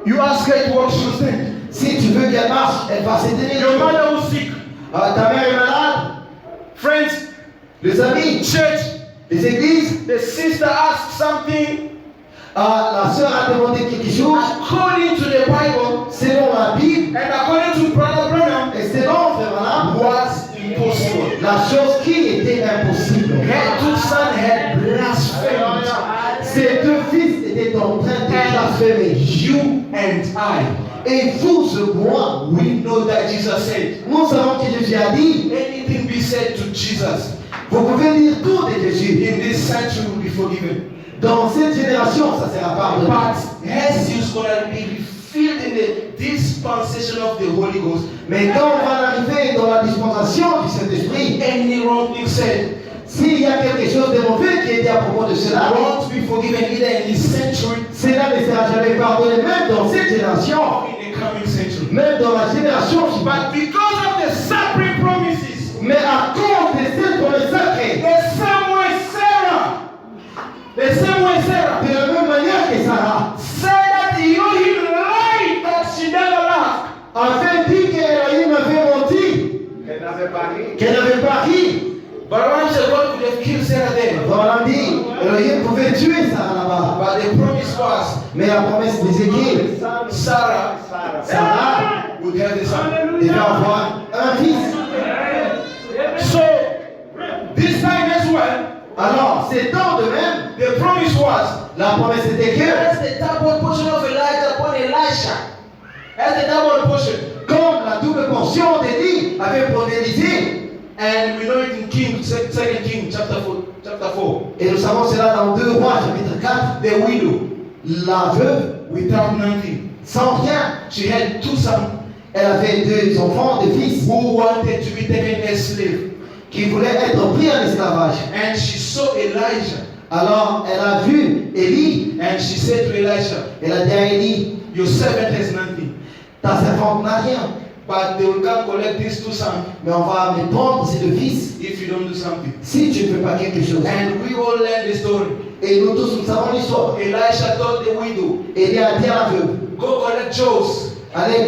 You ask her to walk, she will stand. Si tu veux qu'elle marche, elle va se tenir. Your mother will sick. Ta mère est malade. Friends, Les amis, church, les églises, the sister asked something la sœur a demandé quelque chose. according to the Bible Selon la Bible, and according to Brother Branham et selon Frère Branham, was impossible. la chose qui était impossible. Her two sons had blasphemed. Ces 2 fils étaient en train de blasphémer. You and I, Et vous, moi, we know that Jesus said, nous savons que Jésus a dit, anything be said to Jesus vous pouvez dire tout de Jésus. in this century will be forgiven. Dans cette génération, ça sera pardonné. But Jesus going to be filled in the dispensation of the Holy Ghost. Mais quand on va arriver dans la dispensation du Saint-Esprit, Any wrong thing said s'il y a quelque chose de mauvais qui est dit à propos de cela, won't be forgiven either in this century cela ne sera jamais pardonné, même dans cette génération, or in the coming century. même dans la génération suivante. But because of the sacred promises, Mais à cause de cette promesse sacrée, the same way Sarah de la même manière que Sarah, said that Elohim lied that she never laughed. avait dit qu'Elohim avait menti, qu'elle n'avait pas ri. But one said God could have killed Sarah there. Voilà dit, Elohim pouvait tuer Sarah là-bas. But the promise was Mais la promesse d'Ézéchiel, Sarah Sarah would have the son. devait avoir un fils. So this time as well, Alors, c'est temps de même, the promise was la promesse était que, as the double portion of Elijah upon Elisha, as the double portion. comme la double portion d'Élie avait pour Élisée, And we know it in King, 2 King chapter 4. et nous savons cela dans 2 Rois chapitre 4, The widow, la veuve, without nothing, sans rien, she had 2 sons elle avait 2 enfants, 2 fils, who wanted to be taken as slave. qui voulaient être pris en esclavage. And she saw Elijah. Alors, elle a vu Élie, And she said to Elisha, elle a dit à Élie, your servant has nothing. ta servante n'a rien, But they will come collect these 2 sons mais on va me prendre ces 2 fils if you don't do something. si tu ne fais pas quelque chose. And we all learn the story. Et nous tous, nous savons l'histoire. Elisha told the widow, Élie a dit à la veuve, go collect Joe's. allez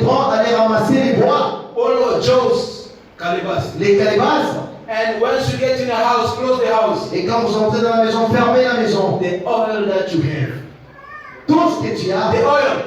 ramasser les bois, All of Joe's calibas. les calebasses, And once you get in the house, close the house. et quand vous entrez dans la maison, fermez la maison. The oil that you have. Tout ce que tu as, The oil.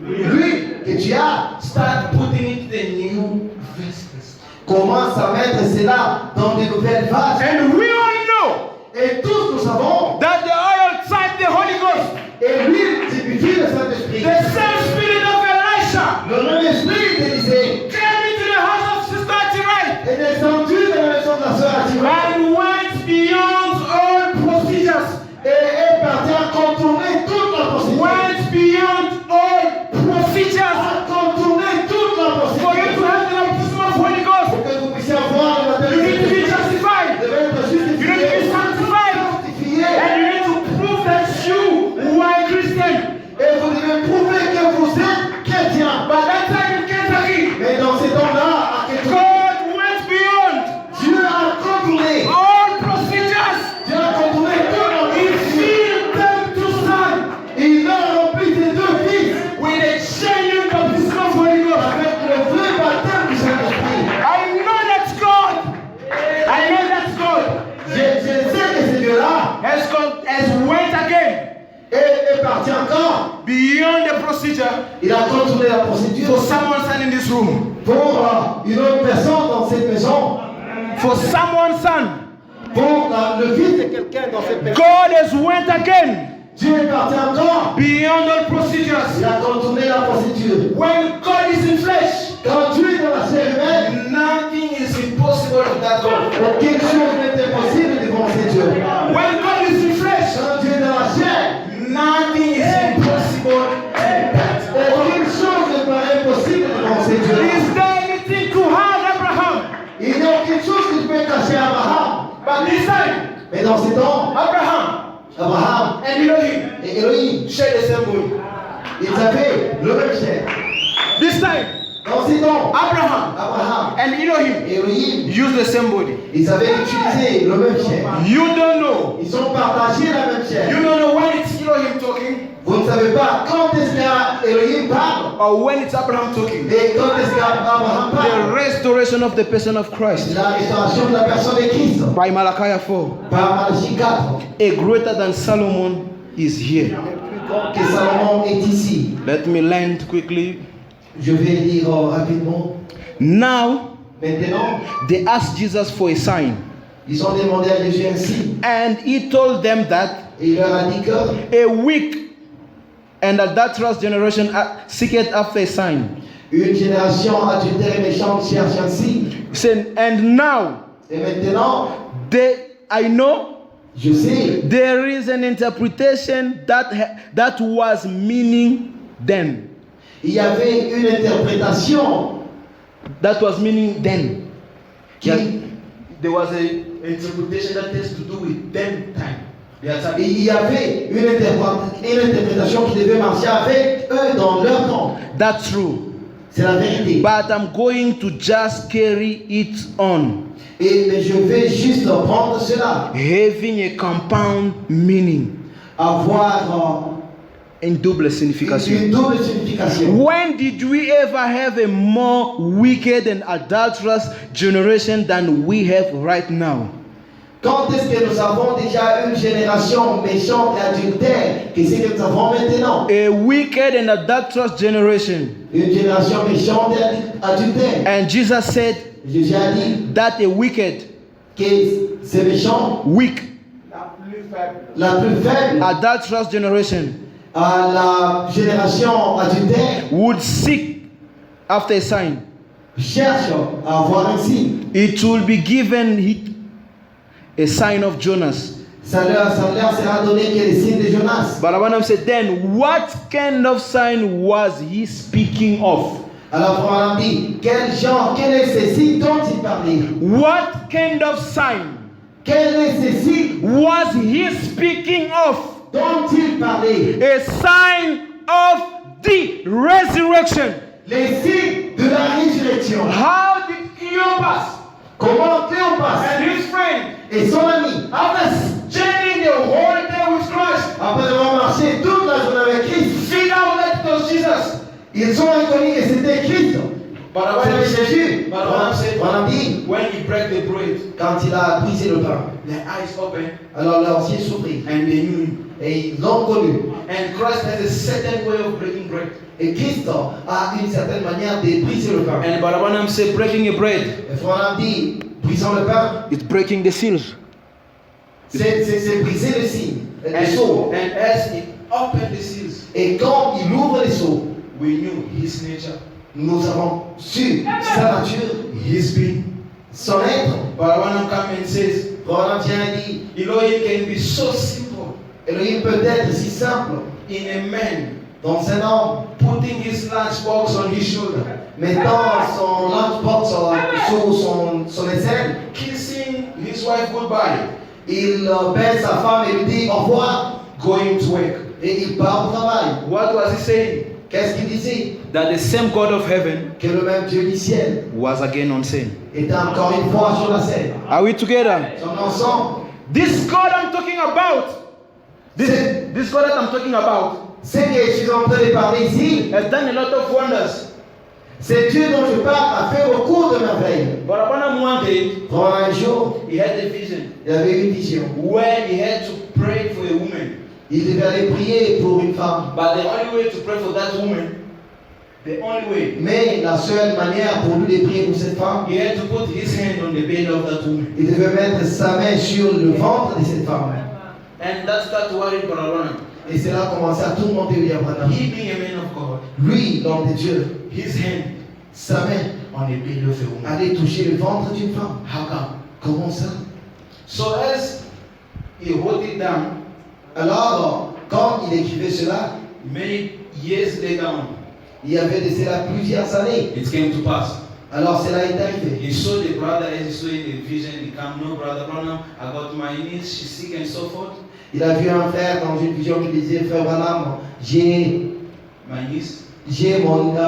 l'huile que tu as, Start putting it in the new vessels. commence à mettre cela dans de nouvelles vases. And we all know Et tous nous savons, that the oil type the Holy Ghost. et l'huile typifie le Saint-Esprit. The same spirit of Elisha Le même esprit d'Élisée came into the house of Sister Atirai est descendu dans la maison de la sœur Atirai and went beyond all procedures. et est parti à contourner toute la procédure. Went beyond all procedures À contourner toute la for you procédure. to have the baptism of Holy Ghost. Pour que vous puissiez avoir la You need to be baptême. Et est parti encore. beyond the procedure Il a contourné la procédure for someone son in this room. pour une autre personne dans cette maison. For someone's son. Pour le fils de quelqu'un dans cette maison. God has went again Dieu est parti encore. beyond all procedures. Il a contourné la procédure. When God is in flesh, Quand Dieu est dans la chair humaine, nothing is impossible with that God. aucune chose n'est impossible devant ces dieux. When God is in flesh, Quand Dieu est dans la chair, nothing is impossible with that. aucune chose ne paraît impossible devant ces dieux. Is there anything to hide Abraham? Il n'y a aucune chose que tu peux cacher à Abraham. But this time, Mais dans ces temps, Abraham Abraham and Elohim et Elohim, share the same body. ils avaient le même chair. This time, Dans ces temps, Abraham Abraham and Elohim et Elohim, use the same body. ils avaient utilisé le même chair. You don't know. Ils ont partagé la même chair. You don't know when it's Elohim talking Vous ne savez pas quand est-ce qu'Elohim parle or when it's Abraham talking. et quand est-ce qu'Abraham The parle. restoration of the person of Christ. La restauration de la personne de Christ. By Malachi 4. Par Malachie 4. A greater than Solomon is here. Le plus grand que Salomon est ici. Let me land quickly. Je vais lire rapidement. Now, Maintenant, they asked Jesus for a sign, ils ont demandé à Jésus un signe. and he told them that Et il leur a dit que a weak and adulterous generation seeketh after a sign. une génération adultère et méchante cherche un signe. He said, and now Et maintenant, I know je sais, there is an interpretation that was meaning then. il y avait une interprétation That was meaning then. qui, There was a interpretation that has to do with then time. il y avait une interprétation qui devait marcher avec eux dans leur temps. That's true. C'est la vérité. But I'm going to just carry it on, Mais je vais juste prendre cela, having a compound meaning avoir in double signification. une double signification. When did we ever have a more wicked and adulterous generation than we have right now? Quand est-ce que nous avons déjà une génération méchante et adultère que ce que nous avons maintenant? A wicked and adulterous generation. Une génération méchante et adultère. And Jesus said Jésus a dit that a wicked, que ces méchants, weak, la plus faible, adulterous generation à la génération adultère, would seek after a sign. cherche à avoir un signe. It will be given a sign of Jonas. Ça leur sera donné que le signe de Jonas. But Abraham said, then what kind of sign was he speaking of? Alors Abraham dit, quel est ce signe dont il parlait? What kind of sign Quel est ce signe was he speaking of? dont il parlait? A sign of the resurrection. Les signes de la résurrection. How did Cleopas Comment Cléopas and his friend, et son ami, after journeying the whole day with Christ, après avoir marché toute la journée avec Christ, figured out that it was Jesus? ils ont reconnu que c'était Christ. But C'était Jésus. Abraham said, Abraham dit, when he broke the bread, quand il a brisé le pain, their eyes opened alors leurs yeux s'ouvrirent and they knew him. et ils l'ont connu. And Christ has a certain way of breaking bread. Et Christ a une certaine manière de briser le pain. And Abraham said, breaking a bread, Et Abraham dit, brisant le pain, it's breaking the seals. c'est briser le signe, le sceau. And as he opened the seals, Et quand il ouvre les sceaux, we knew his nature, nous avons su sa nature, his being. son être. But Abraham comes and says, Abraham vient et dit, Elohim can be so simple Elohim peut être si simple in a man dans un homme, putting his lunchbox on his shoulder, mettant son lunchbox sur son aisselle. kissing his wife goodbye, Il baise sa femme et lui dit au revoir going to work. et il part au travail. What was he saying? Qu'est-ce qu'il disait? That the same God of heaven Que le même Dieu du ciel was again on scene. était encore une fois sur la scène. Are we together? Son ensemble, This God I'm talking about, this God that I'm talking about, ce que je suis en train de parler ici, has done a lot of wonders. c'est Dieu dont je parle, a fait beaucoup de merveilles. But Abraham one day, Pendant un jour, he had a vision il avait une vision where he had to pray for a woman. Il devait aller prier pour une femme. But the only way to pray for that woman, the only way, Mais la seule manière pour lui de prier pour cette femme, he had to put his hand on the belly of that woman. il devait mettre sa main sur le ventre de cette femme. And that started worrying Brother Branham. Et cela a commencé à tourmenter William Branham. He being a man of God, Lui, l'homme de Dieu, his hand sa main on the belly of a woman. allait toucher le ventre d'une femme. How come? Comment ça? So as he wrote it down, Alors, quand il écrivait cela, many years later on, il y avait de cela plusieurs années. it came to pass. Alors cela est arrivé. He saw the brother as he saw in the vision. He come, no, Brother Branham, I got my niece, she's sick and so forth. Il a vu un frère dans une vision qui disait, frère Branham, j'ai My niece,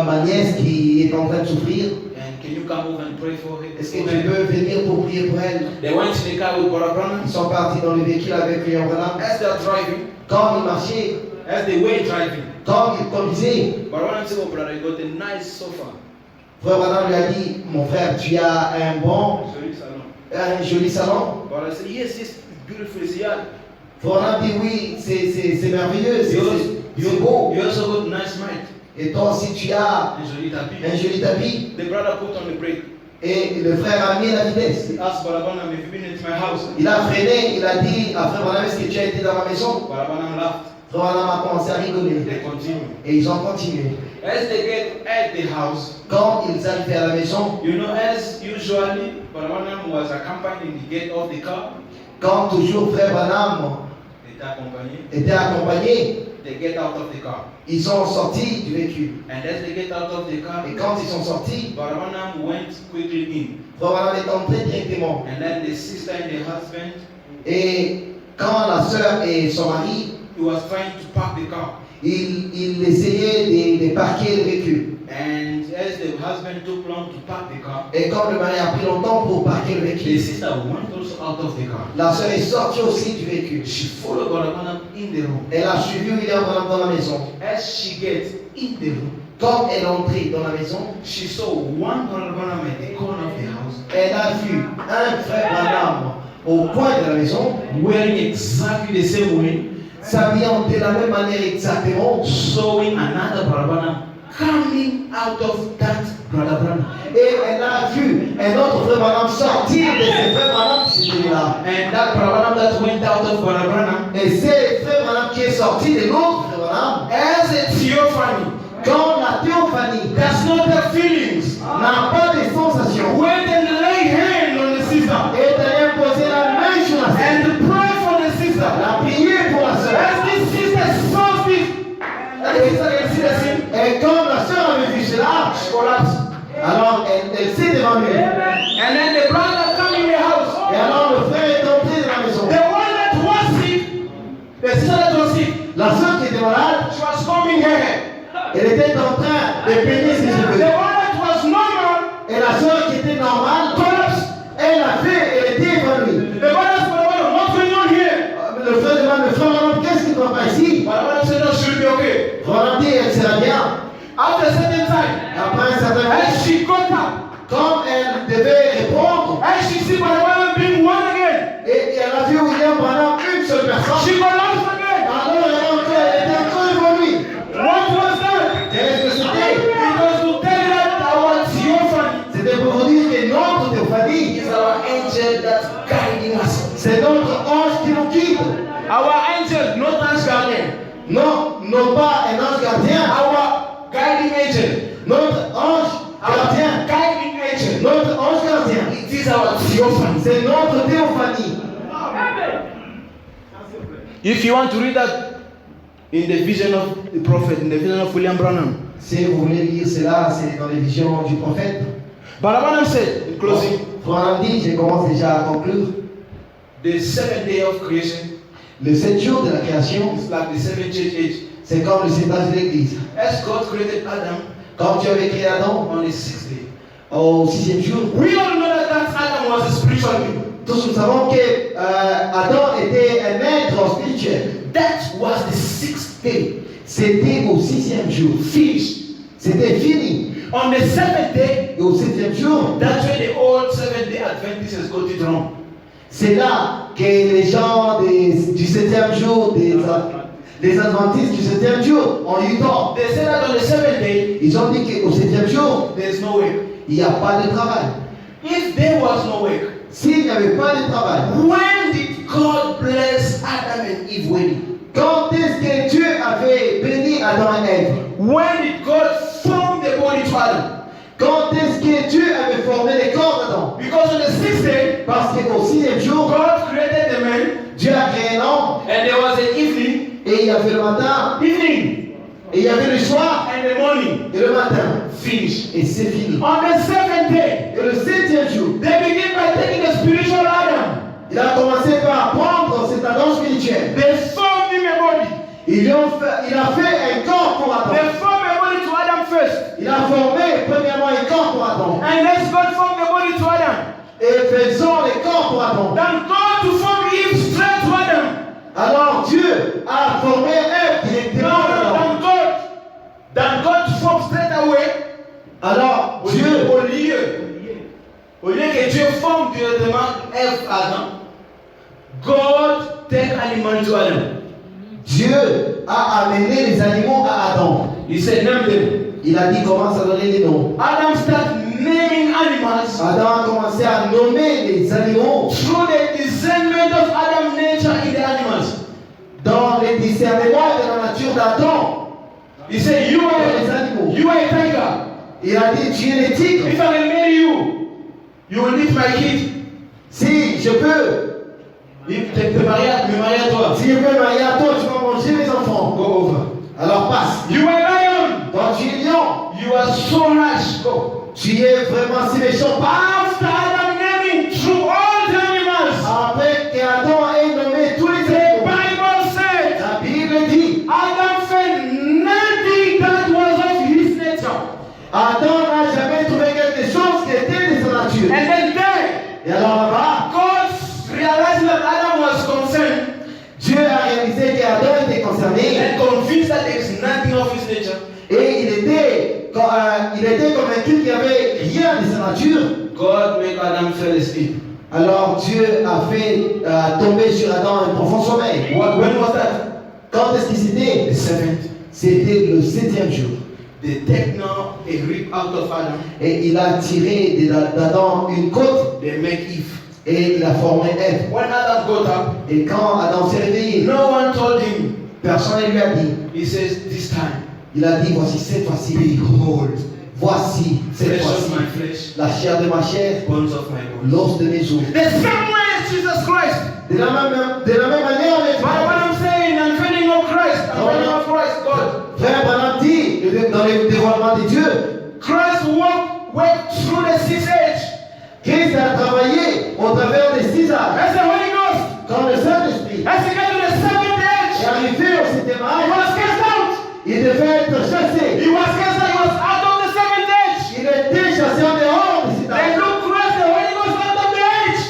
ma nièce qui est en train de souffrir. and can you come over and pray for her? Est-ce que tu peux venir pour prier pour elle? They went in the car with Brother Branham. Ils sont partis dans le véhicule avec William Branham. As they're driving, Quand il marchait, as they were driving, quand il conduisait, Brother Branham said, oh brother, you got a nice sofa. frère Branham lui a dit, mon frère, tu as un Sorry, salon. joli salon. Brother said, yes, it's beautiful. He said, yeah. Frère Branham dit, oui, c'est merveilleux, c'est beau. You also got nice mat. Et toi aussi, tu as And joli tapis. un joli tapis. The brother put on the brake. Et le frère a mis la vitesse. He asked Brother Branham if you've been into my house. Il a freiné, il a dit à frère Branham, est-ce que tu as été dans ma maison? Brother Branham laughed. Frère Branham a commencé à rigoler. They continued. Et ils ont continué. As they get at the house, Quand ils arrivaient à la maison, you know, as usually, Brother Branham was accompanying the gate of the car. quand toujours frère Branham était accompagné, they get out of the car. ils sont sortis du véhicule. And as they get out of the car, Et quand ils sont sortis, Brother Branham went quickly in. frère Branham est entré directement. And then the sister and the husband, Et quand la sœur et son mari, he was trying to park the car. il essayait de parquer le véhicule. And as the husband took long to park the car, Et quand le mari a pris longtemps pour parquer le the véhicule, sister went also out of the car. la sœur est sortie aussi du véhicule. She followed Brother Branham in the room. Elle a suivi William Branham dans la maison. As she gets in the room, Quand elle est entrée dans la maison, she saw one Brother Branham at the corner of the house, elle a vu un frère Branham au coin de la maison, wearing exactly the same way, s'habillant de la même manière exactement, sawing another Brother Branham coming out of that Brother Branham. et elle a vu un autre frère Branham sortir de ces frères Branham qui étaient là. And that Brother Branham that went out of Brother Branham, Et c'est frère Branham qui est sorti de l'autre frère Branham. as a theophany, Quand la théophanie does not have feelings, n'a pas de sensations, went and lay hand on the sister est allé poser la main sur la sœur, and pray for the sister. la prier pour la sœur. As this sister saw this, the sister can see the scene. Et quand la sœur avait vu cela, She collapsed. alors elle s'est devant lui. And then the brother come in the house. Et alors le frère est entré dans la maison. The one that was sick, the sister that was sick, La sœur qui était malade, she was combing her hair. elle était en train de peigner ses The cheveux. one that was normal Et la sœur qui était normale, collapsed. elle était évanouie. The brother said, what's going on here? Le frère demande, le frère Branham, qu'est-ce qui ne va pas ici? But the brother said, no, she'll be okay. Branham dit, elle sera bien. After a certain time, Après un certain as temps, she got up, quand elle devait répondre, as she see Brother Branham being one again, et elle a vu William Branham, une seule personne, she collapsed again. alors elle était encore évanouie. What was that? Qu'est-ce que c'était? It was to tell you that our theophany C'était pour vous dire que notre théophanie, is our angel that's guiding us. c'est notre ange qui nous guide. Our angel, not ange gardien. Non, non pas un ange gardien, Our guiding angel. notre ange gardien. Guiding angel. Notre ange gardien, It is our theophany. c'est notre théophanie. If you want to read that in the vision of the prophet, in the vision of William Branham, Si vous voulez lire cela, c'est dans les visions du prophète. Brother Branham said, in closing, Branham dit, je commence déjà à conclure. the seventh day of creation Le 7 jours de la création, is like the seventh church age. c'est comme le 7 âge de l'église. As God created Adam Quand Dieu avait créé Adam, on the sixth day, au 6e jour, we all know that Adam was a spiritual being. tous nous savons que Adam était un être spirituel. That was the sixth day. C'était au 6e jour. Finished. C'était fini. On the seventh day, Et au 7e jour, that's where the old seventh day Adventists got it wrong. c'est là que les gens du 7e jour, Les adventistes du 7e jour ont eu tort. They said that on the seventh day, Ils ont dit qu'au 7e jour, there's no work. il n'y a pas de travail. If there was no work, S'il n'y avait pas de travail, when did God bless Adam and Eve wedding? quand est-ce que Dieu avait béni Adam et Ève? When did God form the body to Adam? Quand est-ce que Dieu avait formé les corps d'Adam? Because on the sixth day, Parce qu'au 6e jour, God created the man, Dieu a créé l'homme and there was an evening, et il y avait le matin et il y avait le soir and the morning. et le matin. Finished. Et c'est fini. On the seventh day, Et le 7e jour, they begin by taking the spiritual Adam. il a commencé par prendre cet Adam spirituel. They formed him a body. Il a fait un corps pour Adam. They formed a body to Adam first. Il a formé premièrement un corps pour Adam. And let's God form the body to Adam. Et faisons les corps pour Adam. Then God to form Eve straight to Adam. Alors Dieu a formé Ève directement d'Adam. Then God to form straight away. Alors Dieu, au lieu que Dieu forme directement Ève Adam, God take animal to Adam. Dieu a amené les animaux à Adam. He said, name them. Il a dit commence à donner les noms. Adam start naming animals. Adam a commencé à nommer les animaux Through the discernment of Adam's nature in the animals. dans les discernements de la nature d'Adam. He said, you Les are animaux. a tiger. Il a dit tu es les tigres. If I can marry you, you will lift my kid. Si je peux, Te marier à toi. si je peux marier à toi, tu vas manger mes enfants. Go over. Alors passe. You are lion. Toi tu es lion. You are so rash. Go. Tu es vraiment si méchant. Passe. After Adam naming through all the animals, Après qu'Adam ait nommé tous les the animaux, Bible said la Bible dit Adam found nothing that was of his nature. Adam n'a jamais trouvé quelque chose qui était de sa nature. And then there, Et alors là-bas, God realized that Adam was concerned Dieu a réalisé qu'Adam était concerné and convinced that there is nothing of his nature. et il était convaincu qu'il n'y avait rien de sa nature. God made Adam fall asleep. Alors Dieu a fait tomber sur Adam un profond sommeil. When was that? Quand est-ce qu'il c'était? The seventh. C'était le 7e jour. They take now a rib out of Adam. Et il a tiré d'Adam une côte They make Eve. et il a formé Ève. When Adam got up, Et quand Adam s'est réveillé, no one told him. personne ne lui a dit. He says, this time, Il a dit, voici cette fois-ci, behold, voici cette flesh of fois-ci, my flesh, la chair de ma chair, bones of my bones. l'os de mes os. The same way as Jesus Christ. De la même manière, avec But what I'm saying, I'm feeling of Christ. I'm feeling of Christ, God. Frère Branham dit, dans le dévoilement de Dieu, Christ went through the 6 age. Christ a travaillé au travers des 6 âges. As the Holy Ghost. Quand le Saint-Esprit As he got to the 7th age, est arrivé au 7e he âge, was cast out. il devait être chassé. He was cast out. He was out of the 7th age. Il était chassé en dehors de cet They âge. look Christ, the Holy Ghost out of the age.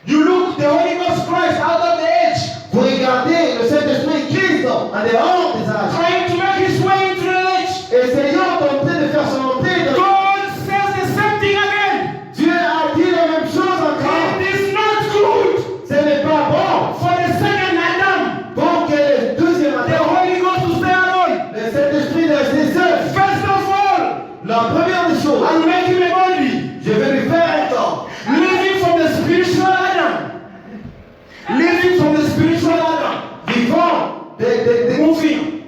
You look the Holy Ghost Christ out of the age. Vous regardez le Saint-Esprit Christ en dehors des âges. Trying to make his way into the age. Essayant tenter de faire son entrée dans God says the same thing again. Dieu a dit la même chose encore. It is not good Ce n'est pas bon for the second Adam, pour que le deuxième the Adam, Holy Ghost to stay alone. le Saint-Esprit de rester seul. First of all, La première des choses, I'll make him a body. je vais lui faire un corps. Living from the spiritual Adam. Living from the spiritual Adam. Vivant Moving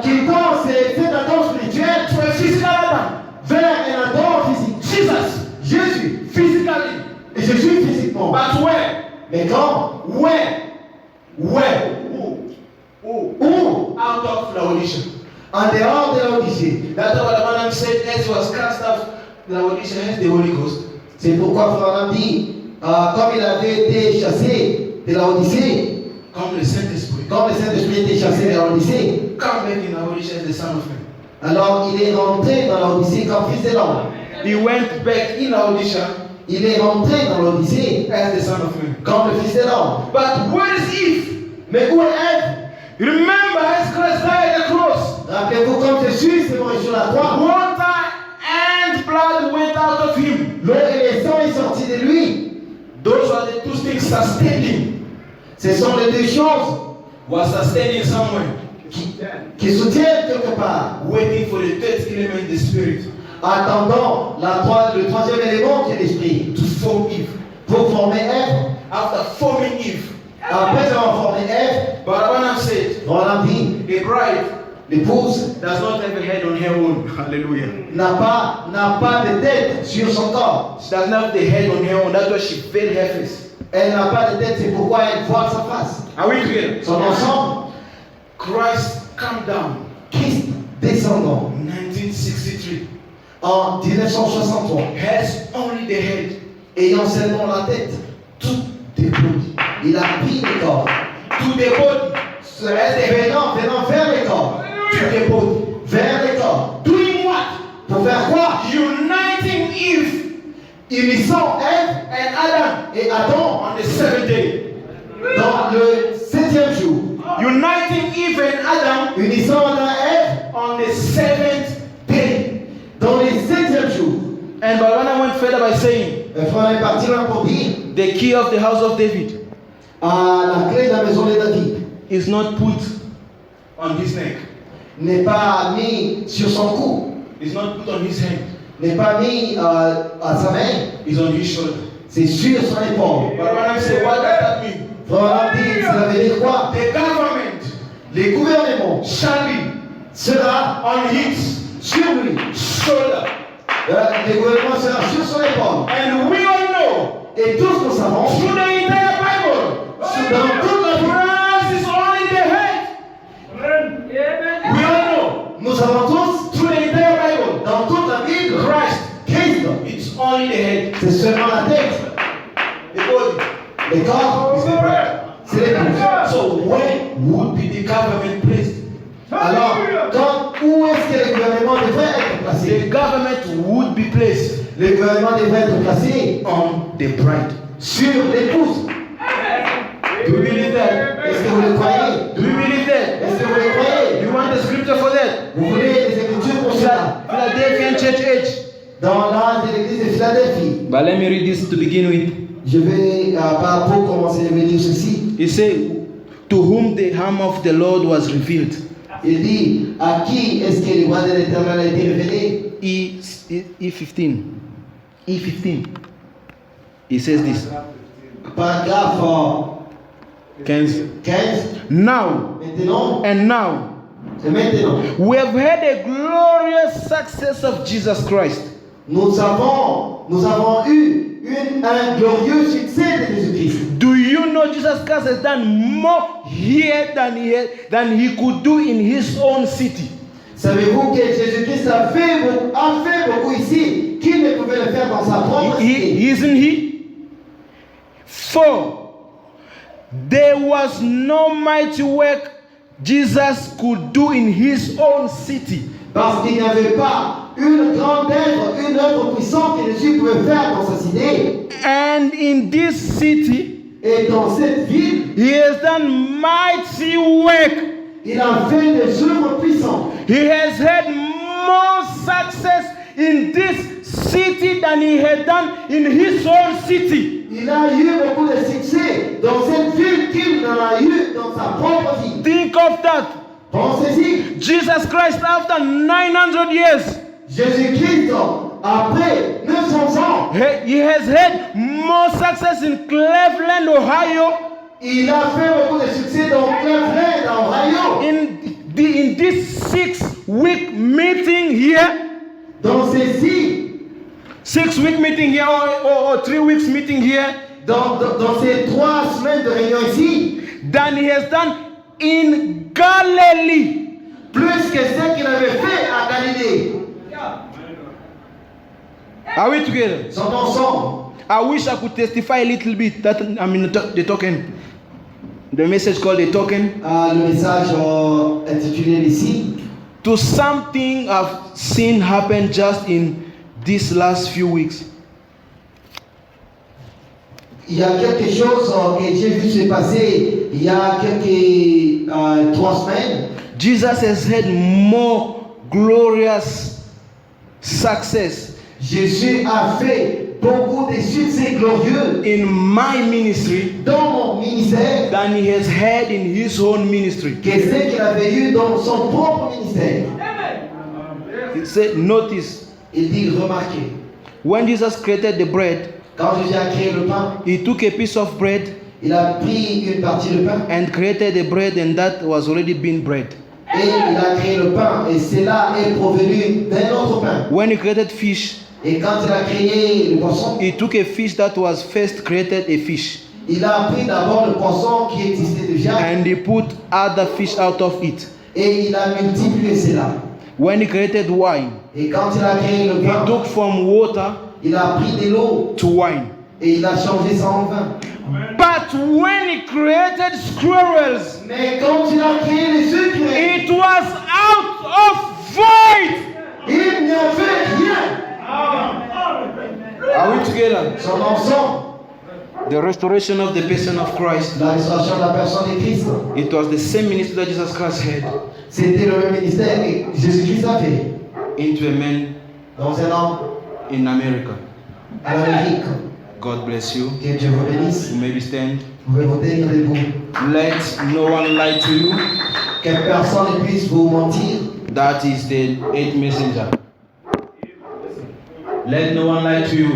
quittant cet Adam spirituel to a physical Adam. vers un Adam physique. Jesus, Jésus, physically. et Jésus physiquement. But where? Mais quand? Where? Où? Out of Laodicea. En dehors de l'Odyssée. That's what the man said as he was cast off Laodicea has the Holy Ghost. C'est pourquoi Frère dit, comme il avait été chassé de l'Odyssée, Comme le Saint-Esprit. quand le Saint-Esprit était chassé de l'Odyssée, Come back in Laodicea as the Son of Man. alors il est rentré dans l'Odyssée comme fils de l'homme. He went back in Laodicea Il est rentré dans l'Odyssée as the Son of Man. comme le fils de l'homme. But where is Eve? Mais où est Ève? Remember, as Christ died at the cross, Rappelez-vous comme Jésus s'est mort sur la croix. water and blood went out of him. L'eau et le sang est sorti de lui. Those are the two things sustaining. Ce sont les deux choses was standing somewhere, qui soutiennent quelque part, waiting for the third element, the spirit, attendant le troisième élément qui est l'esprit, to form Eve. pour former Ève. After forming Eve, Après avoir formé Ève, Barabbas said, on a dit, a bride l'épouse does not have a head on her own. Hallelujah. n'a pas de tête sur son corps. She doesn't have the head on her own. That's why she veiled her face. Elle n'a pas de tête, c'est pourquoi elle voit sa face. Are we clear? Son ensemble, Christ come down Christ descendant 1963 en 1963, has only the head. ayant seulement la tête, tout débloqué. Il a pris le corps. To the body. Venant vers le corps. To the body. Vers le corps. Doing what? Pour faire quoi? Uniting Eve Unissant Ève and Adam et Adam on the seventh day. dans le 7e jour. Uniting Eve and Adam Unissant Adam et Ève on the seventh day. dans les 7e jour. And Barabbas went further by saying, Le frère est parti là pour dire the key of the house of David la clé de la maison de David is not put on his neck. n'est pas mis sur son cou, It's not put on his hand. n'est pas mis à sa main, It's on his shoulder. c'est sur son épaule. Barabbas said, what does that mean? Frère dit, cela veut dire quoi? The government Les gouvernements shall be sera on his sur lui. shoulder. Les gouvernements sera sur son épaule. And we all know, Et tous nous savons, through the entire Bible, dans toute la Bible, Christ is only the head. We all know, nous savons tous, through the entire Bible, dans toute la Bible, Christ, Christ, it's only the head. c'est seulement la tête. The body Le corps, is the bride. c'est l'épouse. So where would be the government placed? Alors, où est-ce que le gouvernement devrait être placé? The government would be placed Le gouvernement devrait être placé on the bride. sur l'épouse. Do you believe that? Est-ce que vous le croyez? Do you believe that? Est-ce que vous le croyez? You want the scripture for that? Vous voulez les Écritures pour cela? Philadelphian Church Age. Dans l'âge de l'église de Philadelphie, But let me read this to begin with. je vais, pour commencer, je vais dire ceci. He said, to whom the arm of the Lord was revealed. Il dit, à qui est-ce que le bras de l'Éternel a été révélé? E15. E15. He says this. Paragraphe 15. 15. Now, Maintenant, and now, et maintenant, we have had a glorious success of Jesus Christ. nous avons eu un glorieux succès de Jésus-Christ. Do you know Jesus Christ has done more here than he could do in his own city? Savez-vous que Jésus-Christ a fait beaucoup ici qu'il ne pouvait le faire dans sa propre cité? Isn't he? For there was no mighty work Jesus could do in his own city. Parce qu'il n'y avait pas une grande œuvre, une œuvre puissante que Jésus pouvait faire dans sa cité. And in this city, Et dans cette ville, he has done mighty work. il a fait des œuvres puissantes. He has had more success in this city than he had done in his own city. Il a eu beaucoup de succès dans cette ville qu'il n'en a eu dans sa propre vie. Think of that. Pensez-y, Jesus Christ, after 900 years, Jésus-Christ, après 900 ans, he has had more success in Cleveland, Ohio, il a fait beaucoup de succès dans Cleveland, en Ohio. in this 6-week meeting here, Dans ces 6-week meeting here, or 3 weeks meeting here, dans ces 3 semaines de réunion ici, than he has done in Galilee. plus que ce qu'il avait fait à Galilée. Are we together? Sont ensemble. I wish I could testify a little bit. That the token, the message called the token, Le message intitulé ici, to something I've seen happen just in these last few weeks. il y a quelque chose que j'ai vu se passer il y a quelques 3 semaines. Jesus has had more glorious success Jésus a fait beaucoup de succès glorieux in my ministry dans mon ministère than he has had in his own ministry. que ce qu'il avait eu dans son propre ministère. He said, notice, Il dit, remarquez, when Jesus created the bread, quand Jésus a créé le pain, he took a piece of bread il a pris une partie de pain and created the bread, and that was already been bread. et il a créé le pain et cela est provenu d'un autre pain. When he created fish, Et quand il a créé le poisson, he took a fish that was first created a fish, il a pris d'abord le poisson qui existait déjà and he put other fish out of it. et il a multiplié cela. When he created wine, Et quand il a créé le he pain, took from water il a pris de l'eau to wine. et il a changé ça en vin. But when he created squirrels, Mais quand il a créé les sucres, it was out of void. il n'y avait rien. Are we together? Son ensemble, The restoration of the person of Christ. la restauration de la personne de Christ, It was the same ministry that Jesus Christ had c'était le même ministère que Jésus-Christ avait into a man dans un homme in America. en Amérique. God bless you. Que Dieu vous bénisse. You maybe stand. Vous pouvez vous tenir debout. Let no one lie to you. Que personne ne puisse vous mentir. That is the eighth messenger. Let no one lie to you.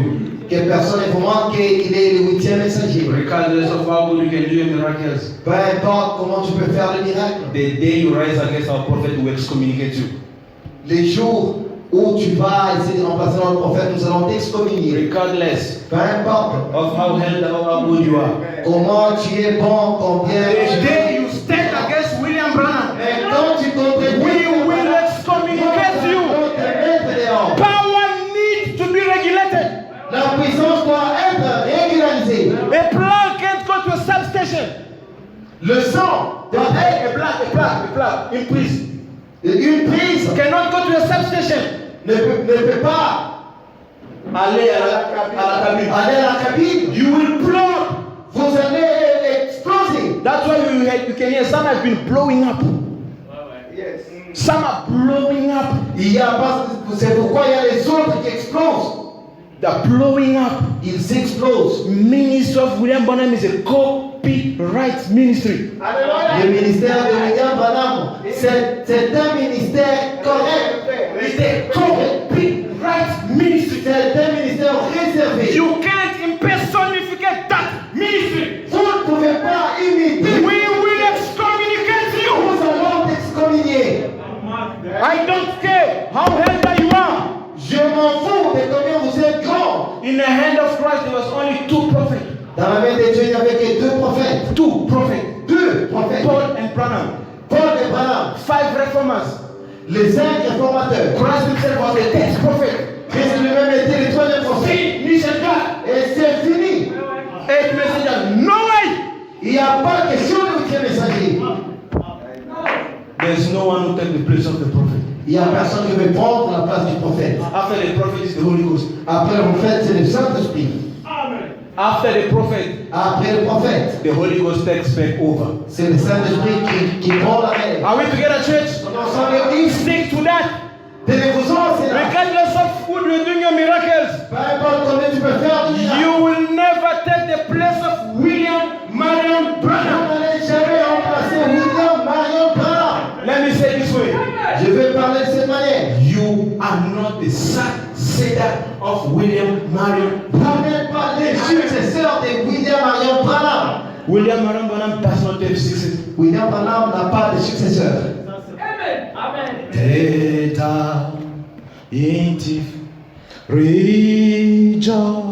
Que personne ne vous montre qu'il est le 8e messager. Regardless of how good you can do miracles, Peu importe comment tu peux faire le miracle. the day you rise against our prophet, we will excommunicate you. Les jours où tu vas essayer de remplacer notre prophète, nous allons t'excommunier. Regardless Peu importe of how good you are. comment tu es bon, combien The tu day you stand against William Branham, Mais quand tu contredis, we will excommunicate you. Power needs to be regulated. La puissance doit être régularisée. A plug can't go to a substation. Le sang doit être A plug, in prise. une prise. Cannot go to a substation. Ne peut pas Aller à la cabine. aller à la cabine. You will plug. Vous allez exploser. That's why you can hear some have been blowing up. Some are blowing up. C'est pourquoi il y a les autres qui explosent. They're blowing up. Ils explosent. Ministry of William Branham is a copyright ministry. Le ministère de William Branham, c'est un ministère correct. It's a copyright ministry. C'est un ministère réservé. You can't impersonificate that ministry. Vous ne pouvez pas imiter. We will excommunicate you. Nous allons t'excommunier. I don't care how elder you are. Je m'en fous de combien vous êtes grand. In the hand of Christ, there was only two prophets. Dans la main de Dieu, il n'y avait que deux prophètes. Two prophets. Deux prophètes. Paul and Branham. Paul et Branham. 5 reformers. Les 5 réformateurs. Christ himself was the 10th prophet. Christ lui-même était le troisième prophète. See, Et c'est fini. 8 messengers. No way. Il n'y a pas question de 8e messager. There's no one who take the place of the prophet. Il n'y a personne qui veut prendre la place du prophète. After the prophet is the Holy Ghost. Après le prophète, c'est le Saint-Esprit. After the prophet, Après le prophète, the Holy Ghost takes back over. c'est le Saint-Esprit qui prend la relève. Are we together, church? On ensemble l'église. Stick to that. Tenez-vous-en, c'est là. Regardless of who you're doing your miracles, Peu importe combien tu peux faire, you will never take the place of William Marion Branham. vous n'allez jamais remplacer William Marion Branham. Let me say it this way. Je vais parler de cette manière. You are not the successor of William Marion. Vous n'êtes pas les successeurs de William Marion Branham. William Marion Branham does not have success. William Branham n'a pas de successeur. Theta, intif, rejoice.